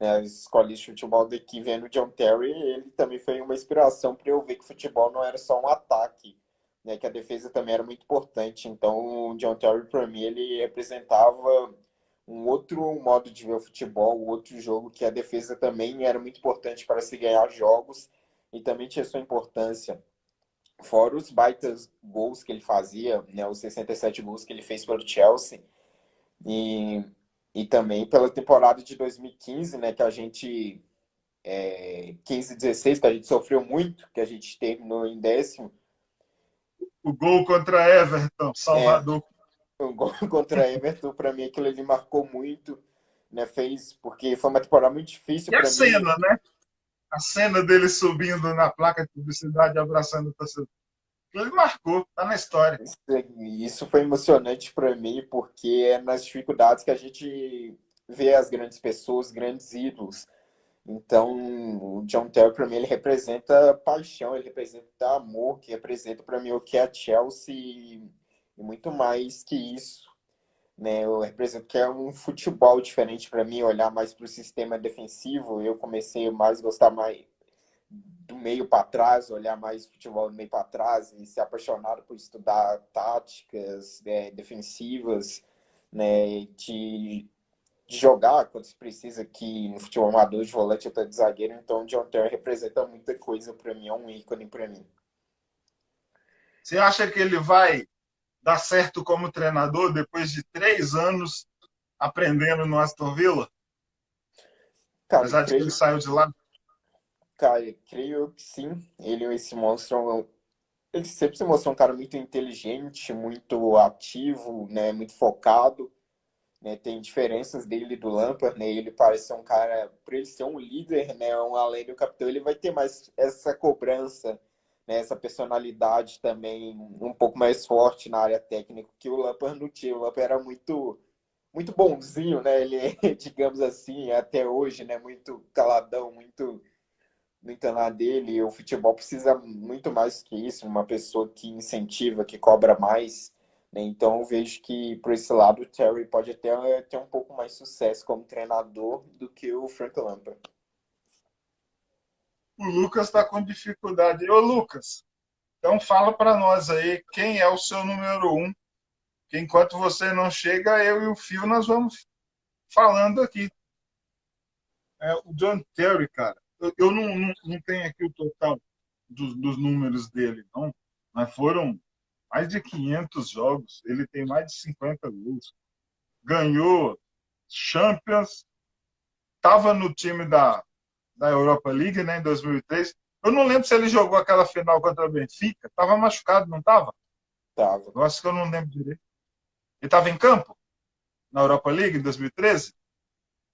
né, as escolas de futebol daqui, vendo o John Terry, ele também foi uma inspiração para eu ver que o futebol não era só um ataque, né, que a defesa também era muito importante. Então, o John Terry, para mim, ele representava um outro modo de ver o futebol, um outro jogo, que a defesa também era muito importante para se ganhar jogos e também tinha sua importância. Fora os baitas gols que ele fazia, né, os 67 gols que ele fez pelo Chelsea, e, e também pela temporada de 2015, né, que a gente 15, 16, que a gente sofreu muito, que a gente terminou em 10º. O gol contra Everton, É, Salvador. o gol contra Everton, para mim, aquilo ele marcou muito, né, fez, porque foi uma temporada muito difícil E a para mim. cena, né? A cena dele subindo na placa de publicidade, abraçando o torcedor. Ele marcou, tá na história. Isso foi emocionante para mim, porque é nas dificuldades que a gente vê as grandes pessoas, grandes ídolos. Então, o John Terry, para mim, ele representa paixão, ele representa amor, que representa para mim o que é a Chelsea e muito mais que isso, né? Eu represento que é um futebol diferente para mim, olhar mais para o sistema defensivo. Eu comecei mais a gostar mais do meio para trás, olhar mais futebol do meio para trás e ser apaixonado por estudar táticas defensivas, né? De jogar quando se precisa, que no futebol amador de volante eu tô de zagueiro, então o John Terry representa muita coisa para mim, é um ícone para mim. Você acha que ele vai dar certo como treinador depois de 3 anos aprendendo no Aston Villa? Cara, Apesar de que ele saiu de lá. creio que sim. Ele se mostra ele sempre se mostrou um cara muito inteligente, muito ativo, né, muito focado, né, tem diferenças dele e do Lampard, né, ele parece ser um cara, por ele ser um líder, né, um além do capitão, ele vai ter mais essa cobrança, né, essa personalidade também um pouco mais forte na área técnica que o Lampard não tinha. O Lampard era muito bonzinho, né, ele é, digamos assim, até hoje, né, muito caladão, muito na dele. E o futebol precisa muito mais que isso, uma pessoa que incentiva, que cobra mais, né? Então eu vejo que por esse lado o Terry pode até ter um pouco mais sucesso como treinador do que o Frank Lampard. O Lucas está com dificuldade. Ô, Lucas, então fala para nós aí quem é o seu número 1. Que enquanto você não chega, eu e o Fio nós vamos falando aqui. O John Terry, cara, eu não tenho aqui o total dos números dele, não, mas foram mais de 500 jogos. Ele tem mais de 50 gols. Ganhou Champions, estava no time da Europa League, né, em 2003. Eu não lembro se ele jogou aquela final contra o Benfica. Estava machucado, não estava? Tava. Eu acho que eu não lembro direito. Ele estava em campo na Europa League em 2013.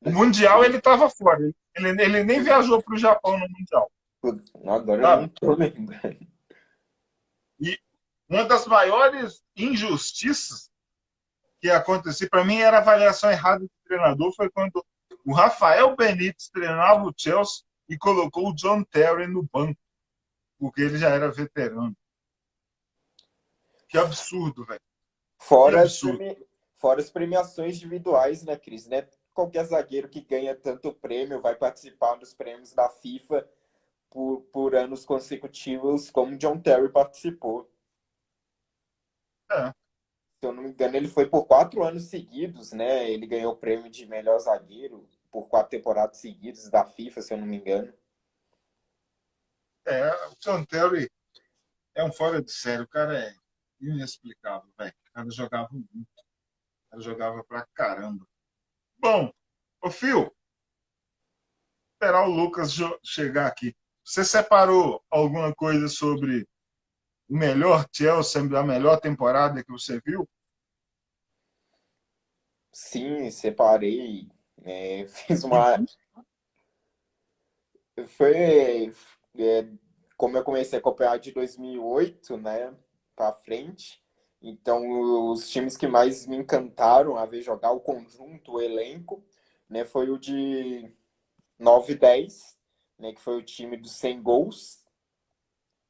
O Mundial ele estava fora. Ele nem viajou para o Japão no Mundial. Agora eu não Sabe? tô lembrando. E uma das maiores injustiças que aconteceu, para mim, era a avaliação errada do treinador, foi quando o Rafael Benítez treinava o Chelsea e colocou o John Terry no banco, porque ele já era veterano. Que absurdo, velho. Que Fora as, absurdo. premi... Fora as premiações individuais, né, Cris? Né? Qualquer zagueiro que ganha tanto prêmio vai participar dos prêmios da FIFA por anos consecutivos, como o John Terry participou. É. Se eu não me engano, ele foi por 4 anos seguidos, né? Ele ganhou o prêmio de melhor zagueiro por 4 temporadas seguidas da FIFA, se eu não me engano. O John Terry é um fora de série. O cara é inexplicável, velho. O cara jogava muito. O cara jogava pra caramba. Bom, ô Fio, esperar o Lucas chegar aqui. Você separou alguma coisa sobre o melhor Chelsea, a melhor temporada que você viu? Sim, separei. Fiz uma. Foi. é, Como eu comecei a acompanhar de 2008, né? Pra frente. Então, os times que mais me encantaram a ver jogar, o conjunto, o elenco, né? Foi o de 9 e 10, né? Que foi o time dos 100 gols.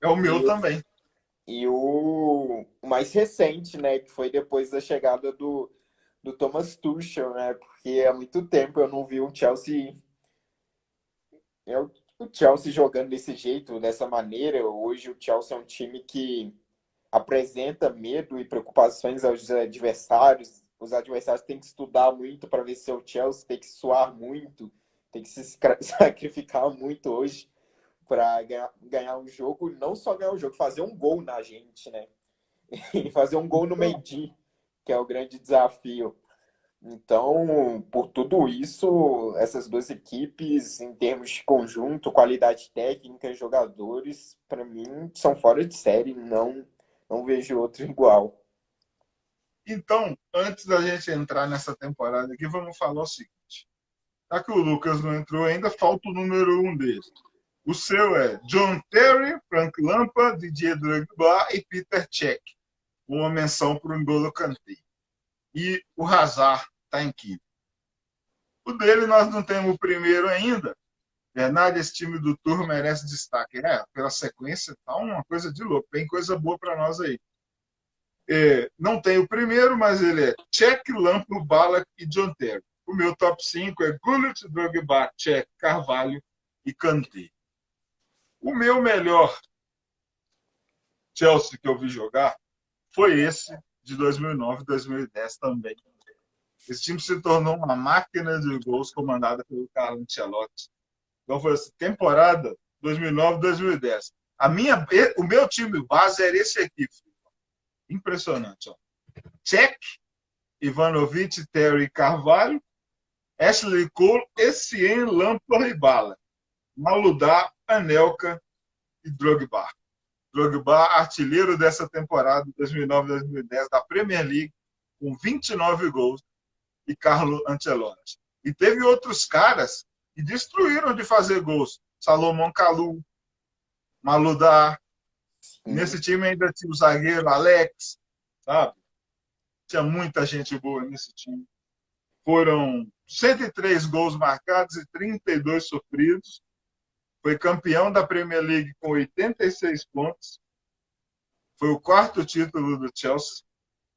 É o meu E também. E o mais recente, né, que foi depois da chegada do Thomas Tuchel, né, porque há muito tempo eu não vi um Chelsea o Chelsea jogando desse jeito, dessa maneira, hoje o Chelsea é um time que apresenta medo e preocupações aos adversários. Os adversários têm que estudar muito para vencer o Chelsea, tem que suar muito, tem que se sacrificar muito hoje para ganhar um jogo, não só ganhar um jogo, fazer um gol na gente, né? E fazer um gol no Mendy, que é o grande desafio. Então, por tudo isso, essas duas equipes, em termos de conjunto, qualidade técnica, jogadores, para mim, são fora de série. Não vejo outro igual. Então, antes da gente entrar nessa temporada aqui, vamos falar o seguinte. Já que o Lucas não entrou ainda, falta o número 1 dele. O seu é John Terry, Frank Lampard, Didier Drogba e Peter Cech. Uma menção para o N'Golo Kanté. E o Hazard está em quinto. O dele nós não temos o primeiro ainda. Verdade, esse time do Tour merece destaque. Pela sequência, tá uma coisa de louco. Tem coisa boa para nós aí. Não tem o primeiro, mas ele é Cech, Lampard, Ballack e John Terry. O meu top 5 é Gullit, Drogba, Cech, Carvalho e Kanté. O meu melhor Chelsea que eu vi jogar foi esse de 2009 e 2010 também. Esse time se tornou uma máquina de gols comandada pelo Carlo Ancelotti. Então foi essa temporada 2009-2010. O meu time base era esse aqui. Impressionante. Ó. Cech, Ivanovic, Terry, Carvalho, Ashley Cole, Essien, Lampard e Bala. Maludá, Anelka e Drogba. Drogba, artilheiro dessa temporada 2009-2010 da Premier League, com 29 gols, e Carlo Ancelotti. E teve outros caras que destruíram de fazer gols. Salomão Kalou, Maludá. Nesse time ainda tinha o zagueiro Alex, sabe? Tinha muita gente boa nesse time. Foram 103 gols marcados e 32 sofridos. Foi campeão da Premier League com 86 pontos. Foi o quarto título do Chelsea.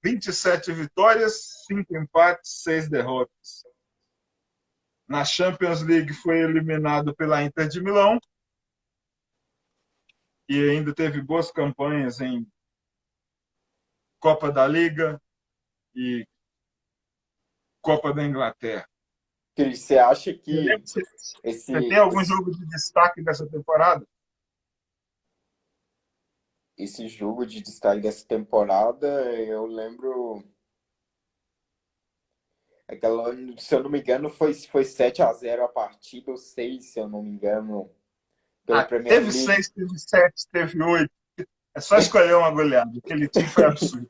27 vitórias, 5 empates, 6 derrotas. Na Champions League foi eliminado pela Inter de Milão. E ainda teve boas campanhas em Copa da Liga e Copa da Inglaterra. Cris, você acha que Você tem algum jogo de destaque dessa temporada? esse jogo de destaque dessa temporada, eu lembro. Aquela, se eu não me engano, foi 7-0 a partida, ou 6, se eu não me engano, pela Premier Teve League. 6, teve 7, teve 8. É só escolher uma goleada. Aquele time foi absurdo.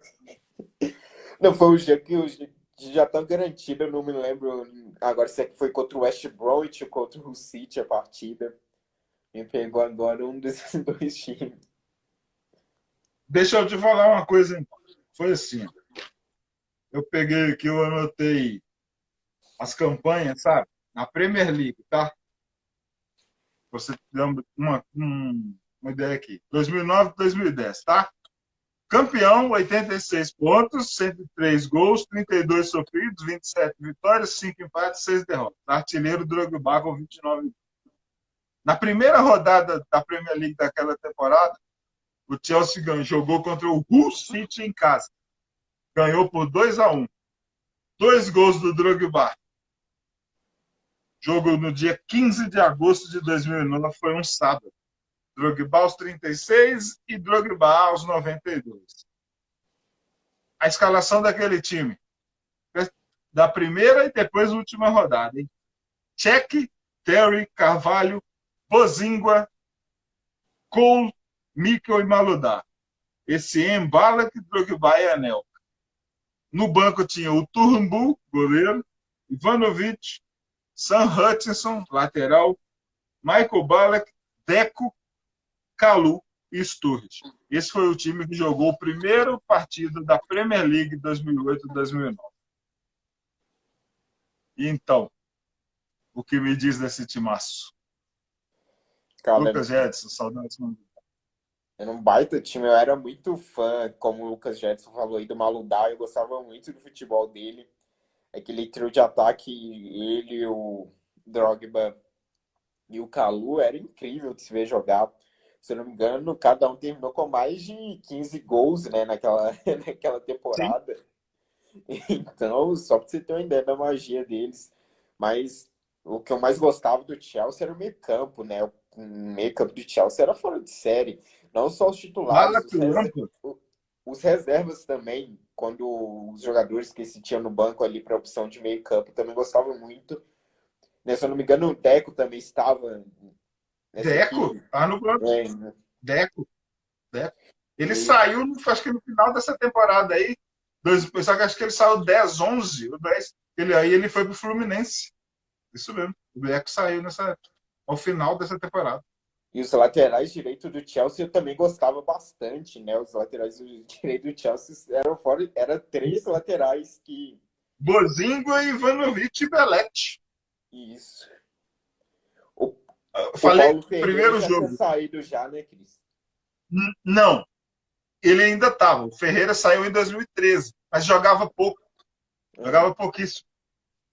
Não, foi um jogo que já estão garantido, eu não me lembro agora se foi contra o West Bromwich ou contra o City a partida. Me pegou agora um desses dois times. Deixa eu te falar uma coisa, então. Foi assim. Eu peguei aqui, eu anotei as campanhas, sabe? Na Premier League, tá? Você dá uma ideia aqui. 2009, 2010, tá? Campeão, 86 pontos, 103 gols, 32 sofridos, 27 vitórias, 5 empates, 6 derrotas. Artilheiro Drogba com 29. Na primeira rodada da Premier League daquela temporada, o Chelsea jogou contra o Hull City em casa. Ganhou por 2-1. 2 gols do Drogba. Jogo no dia 15 de agosto de 2009, foi um sábado. Drogba aos 36 e Drogba aos 92. A escalação daquele time, da primeira e depois da última rodada. Hein? Cech, Terry, Carvalho, Bozingua, Cole, Mikel e Maludá. Esse Ballack, Drogba e Anelka. No banco tinha o Turnbull, goleiro, Ivanovic, Sam Hutchinson, lateral, Michael Ballack, Deco, Kalou e Sturridge. Esse foi o time que jogou o primeiro partido da Premier League 2008-2009. E então, o que me diz desse timaço? Cara, Lucas Edson, saudades. era um baita time, eu era muito fã, como o Lucas Jetson falou aí, do Maludá, eu gostava muito do futebol dele. Aquele trio de ataque, ele e o Drogba E o Calu era incrível de se ver jogar. Se eu não me engano, cada um terminou com mais de 15 gols, né, naquela Sim. temporada. Então, só pra você ter uma ideia da magia deles. Mas o que eu mais gostava do Chelsea era o meio-campo, né? O meio-campo do Chelsea era fora de série. Não só os titulares, Malak Lampa. os reservas também, quando os jogadores que se tinham no banco ali para opção de meio-campo também gostavam muito. Né? Se eu não me engano, o Deco também estava nessa Deco? equipe. Tá no banco. É, Deco. Deco. Ele e, saiu, acho que no final dessa temporada aí, só que acho que ele saiu 10, 11, ou 10. Aí ele foi pro Fluminense. Isso mesmo. O Deco saiu ao final dessa temporada. e os laterais direitos do Chelsea eu também gostava bastante, né? Os laterais direitos do Chelsea eram fora, era três laterais que. Bozingo, Ivanovic e Belete. Isso. O, Eu o falei Paulo Ferreira primeiro já tinha jogo. saído já, né, Cris? Não, ele ainda estava. O Ferreira saiu em 2013, mas jogava pouco. Jogava pouquíssimo.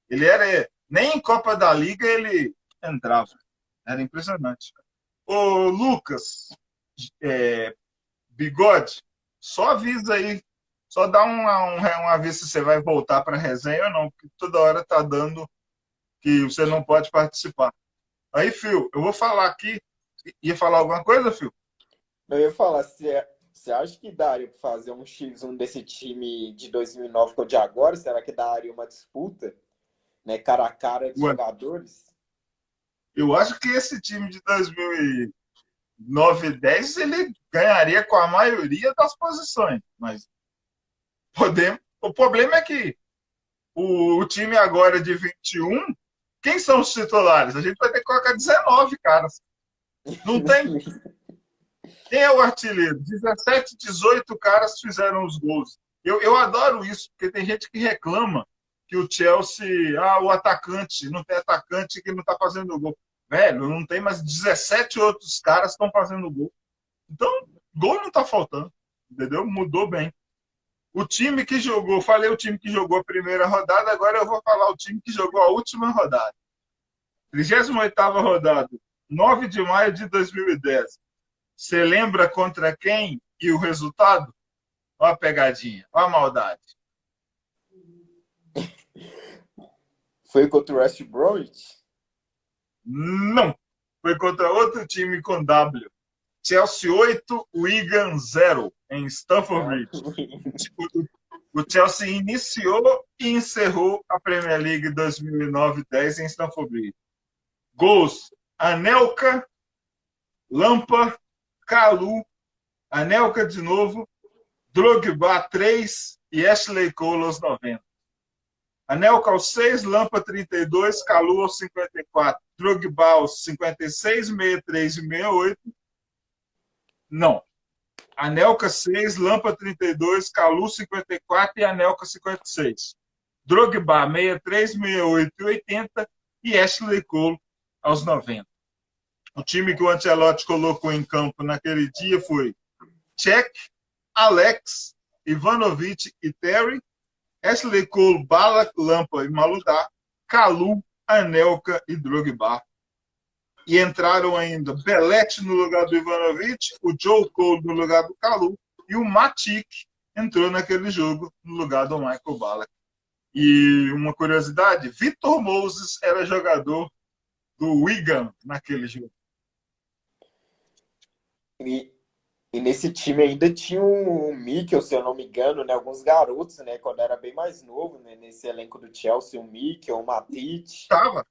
Ele era. Nem em Copa da Liga ele entrava. Era impressionante. Ô, Lucas, Bigode, só avisa aí. Só dá um aviso se você vai voltar para a resenha ou não, porque toda hora tá dando que você não pode participar. Aí, Fio, eu vou falar aqui. Ia falar alguma coisa, Fio? Eu ia falar, você acha que daria para fazer um X1 desse time de 2009 com o de agora? Será que daria uma disputa, né, cara a cara dos Ué, jogadores? eu acho que esse time de 2009 e 10 ele ganharia com a maioria das posições, mas o problema é que o time agora de 21, quem são os titulares? A gente vai ter que colocar 19 caras. Não tem. Quem é o artilheiro? 17, 18 caras fizeram os gols. Eu adoro isso, porque tem gente que reclama que o Chelsea, o atacante, não tem atacante que não está fazendo gol. Velho, não tem mais 17 outros caras que estão fazendo gol. Então, gol não está faltando, entendeu? Mudou bem. O time que jogou, falei o time que jogou a primeira rodada, agora eu vou falar o time que jogou a última rodada. 38ª rodada, 9 de maio de 2010. Você lembra contra quem e o resultado? Olha a pegadinha, olha a maldade. Foi contra o West Bromwich? Não. Foi contra outro time com W. Chelsea 8, Wigan 0, em Stamford Bridge. O Chelsea iniciou e encerrou a Premier League 2009-10 em Stamford Bridge. Gols: Anelka, Lampa, Calu, Anelka de novo, Drogba 3 e Ashley Cole aos 90. Anelka aos 6, Lampa 32, Calu aos 54, Drogba aos 56, 63 e 68. Não. Anelka 6, Lampa 32, Calu 54 e Anelka 56. Drogba 63, 68 e 80 e Ashley Cole aos 90. O time que o Ancelotti colocou em campo naquele dia foi Cech, Alex, Ivanovic e Terry, Ashley Cole, Ballack, Lampa e Maludá, Calu, Anelka e Drogba. E entraram ainda Belete no lugar do Ivanovic, o Joe Cole no lugar do Calu e o Matic entrou naquele jogo no lugar do Michael Ballack. E uma curiosidade, Victor Moses era jogador do Wigan naquele jogo. E nesse time ainda tinha o Mikel, se eu não me engano, né? Alguns garotos, né? Quando era bem mais novo, né? Nesse elenco do Chelsea, o Mikel, o Matic. Tava.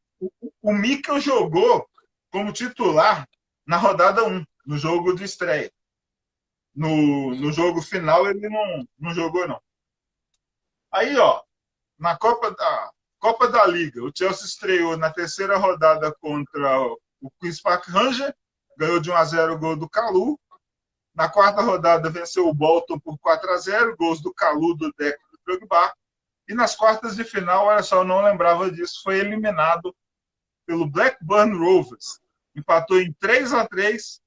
O Mikel jogou como titular na rodada 1, no jogo de estreia. No jogo final ele não jogou, não. Aí, ó, na Copa da Liga, o Chelsea estreou na terceira rodada contra o Queen's Park Rangers, ganhou de 1-0 o gol do Calu. Na quarta rodada venceu o Bolton por 4-0, gols do Calu, do Deco e do Drogba. E nas quartas de final, olha só, eu não lembrava disso, foi eliminado pelo Blackburn Rovers. Empatou em 3-3.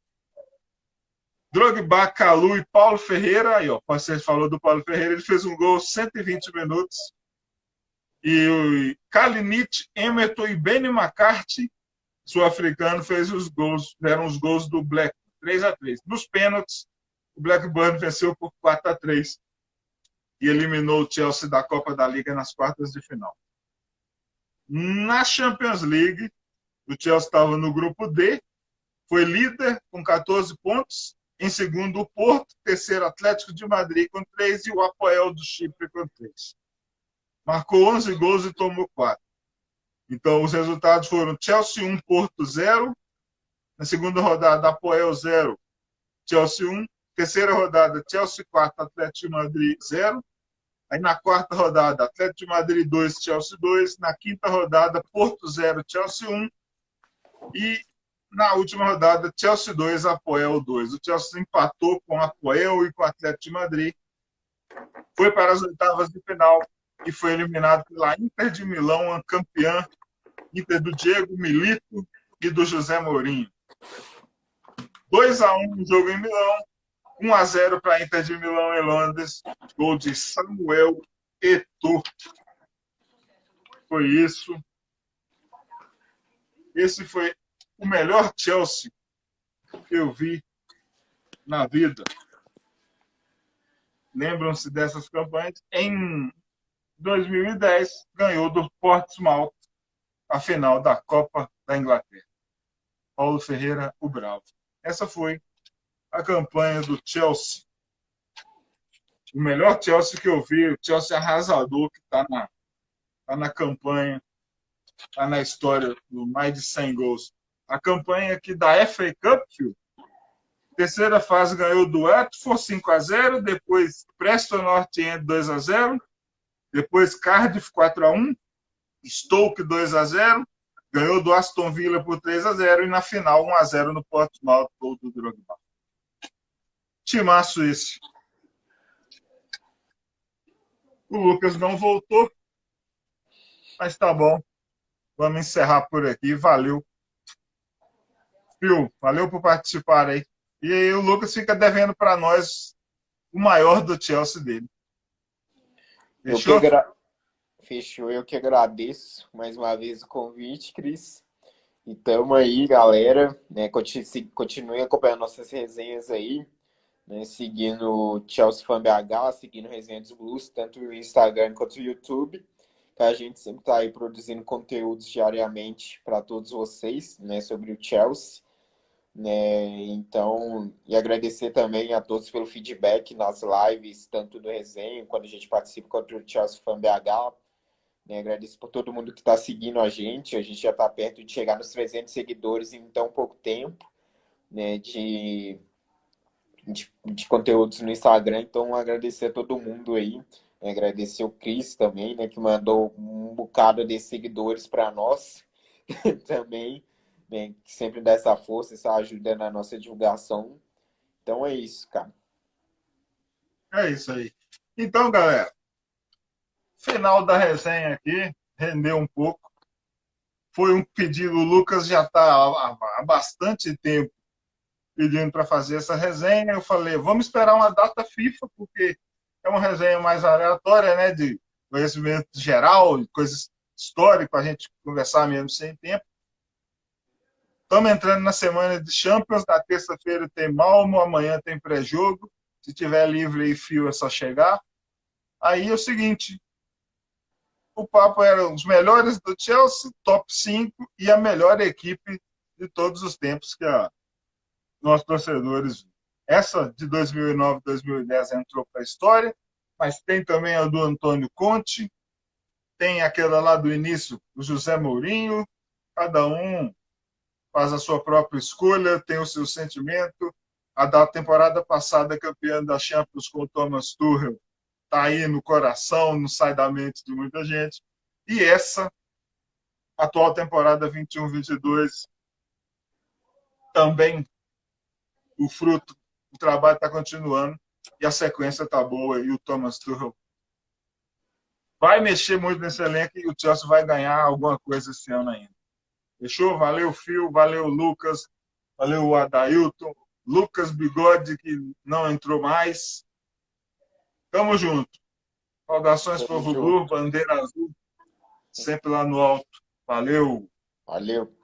Drogba, Calu e Paulo Ferreira. Aí, ó, você falou do Paulo Ferreira, ele fez um gol aos 120 minutos. E o Kalinic, Emerton e Benny McCarthy sul-africano fez os gols, fizeram os gols do Black, 3-3. Nos pênaltis, o Blackburn venceu por 4-3 e eliminou o Chelsea da Copa da Liga nas quartas de final. Na Champions League, o Chelsea estava no grupo D, foi líder com 14 pontos, em segundo o Porto, terceiro Atlético de Madrid com 3 e o Apoel do Chipre com 3. Marcou 11 gols e tomou 4. Então, os resultados foram Chelsea 1, Porto 0. Na segunda rodada, Apoel 0, Chelsea 1. Terceira rodada, Chelsea 4, Atlético de Madrid 0. Aí, na quarta rodada, Atlético de Madrid 2, Chelsea 2. Na quinta rodada, Porto 0, Chelsea 1. E na última rodada, Chelsea 2, Apoel 2. O Chelsea empatou com o Apoel e com o Atlético de Madrid. Foi para as oitavas de final e foi eliminado pela Inter de Milão, a campeã, Inter do Diego Milito e do José Mourinho. 2-1 no jogo em Milão, 1-0 para a Inter de Milão em Londres, gol de Samuel Eto'o. Foi isso. Esse foi o melhor Chelsea que eu vi na vida. Lembram-se dessas campanhas? Em 2010, ganhou do Portsmouth a final da Copa da Inglaterra. Paulo Ferreira, o Bravo. Essa foi a campanha do Chelsea. O melhor Chelsea que eu vi, o Chelsea arrasador, que está na campanha, está na história do mais de 100 gols. A campanha aqui da FA Cup, terceira fase ganhou do Watford 5-0, depois Preston North End 2-0, depois Cardiff 4-1, Stoke 2-0, ganhou do Aston Villa por 3-0 e na final 1-0 no Portsmouth, gol do Drogba. Timaço esse. O Lucas não voltou, mas tá bom. Vamos encerrar por aqui. Valeu. Phil, valeu por participar aí. E aí o Lucas fica devendo para nós o maior do Chelsea dele. Fechou? Fechou. Eu que agradeço mais uma vez o convite, Cris. E tamo aí, galera. Né? Continue acompanhando nossas resenhas aí. Né? Seguindo o Chelsea Fan BH, seguindo Resenha dos Blues, tanto no Instagram quanto no YouTube. Que a gente sempre está aí produzindo conteúdos diariamente para todos vocês, né, sobre o Chelsea. Né? Então, e agradecer também a todos pelo feedback nas lives, tanto do Resenha, quando a gente participa contra o Chelsea Fan BH. Né? Agradeço por todo mundo que está seguindo a gente já está perto de chegar nos 300 seguidores em tão pouco tempo, né, de conteúdos no Instagram. Então, agradecer a todo mundo aí. Agradecer o Cris também, né, que mandou um bocado de seguidores para nós também, né, que sempre dá essa força, essa ajuda na nossa divulgação. Então é isso, cara. É isso aí. Então, galera, final da resenha aqui, rendeu um pouco. Foi um pedido, o Lucas já está há bastante tempo pedindo para fazer essa resenha. Eu falei, vamos esperar uma data FIFA, porque é uma resenha mais aleatória, né, de conhecimento geral, coisas históricas, a gente conversar mesmo sem tempo. Estamos entrando na semana de Champions, na terça-feira tem Malmo, amanhã tem pré-jogo. Se tiver livre e fio é só chegar. Aí é o seguinte, o papo era os melhores do Chelsea, top 5 e a melhor equipe de todos os tempos que nossos torcedores. Essa de 2009, 2010 entrou para a história, mas tem também a do Antônio Conte, tem aquela lá do início, do José Mourinho, cada um faz a sua própria escolha, tem o seu sentimento. A da temporada passada, campeã da Champions com o Thomas Tuchel, está aí no coração, não sai da mente de muita gente. E essa, atual temporada 21-22, também o fruto, o trabalho está continuando e a sequência está boa e o Thomas Tuchel vai mexer muito nesse elenco e o Chelsea vai ganhar alguma coisa esse ano ainda. Fechou? Valeu, Phil, valeu, Lucas, valeu, o Adailton, Lucas Bigode, que não entrou mais. Tamo junto. Saudações para o Voodoo, bandeira azul, sempre lá no alto. Valeu. Valeu.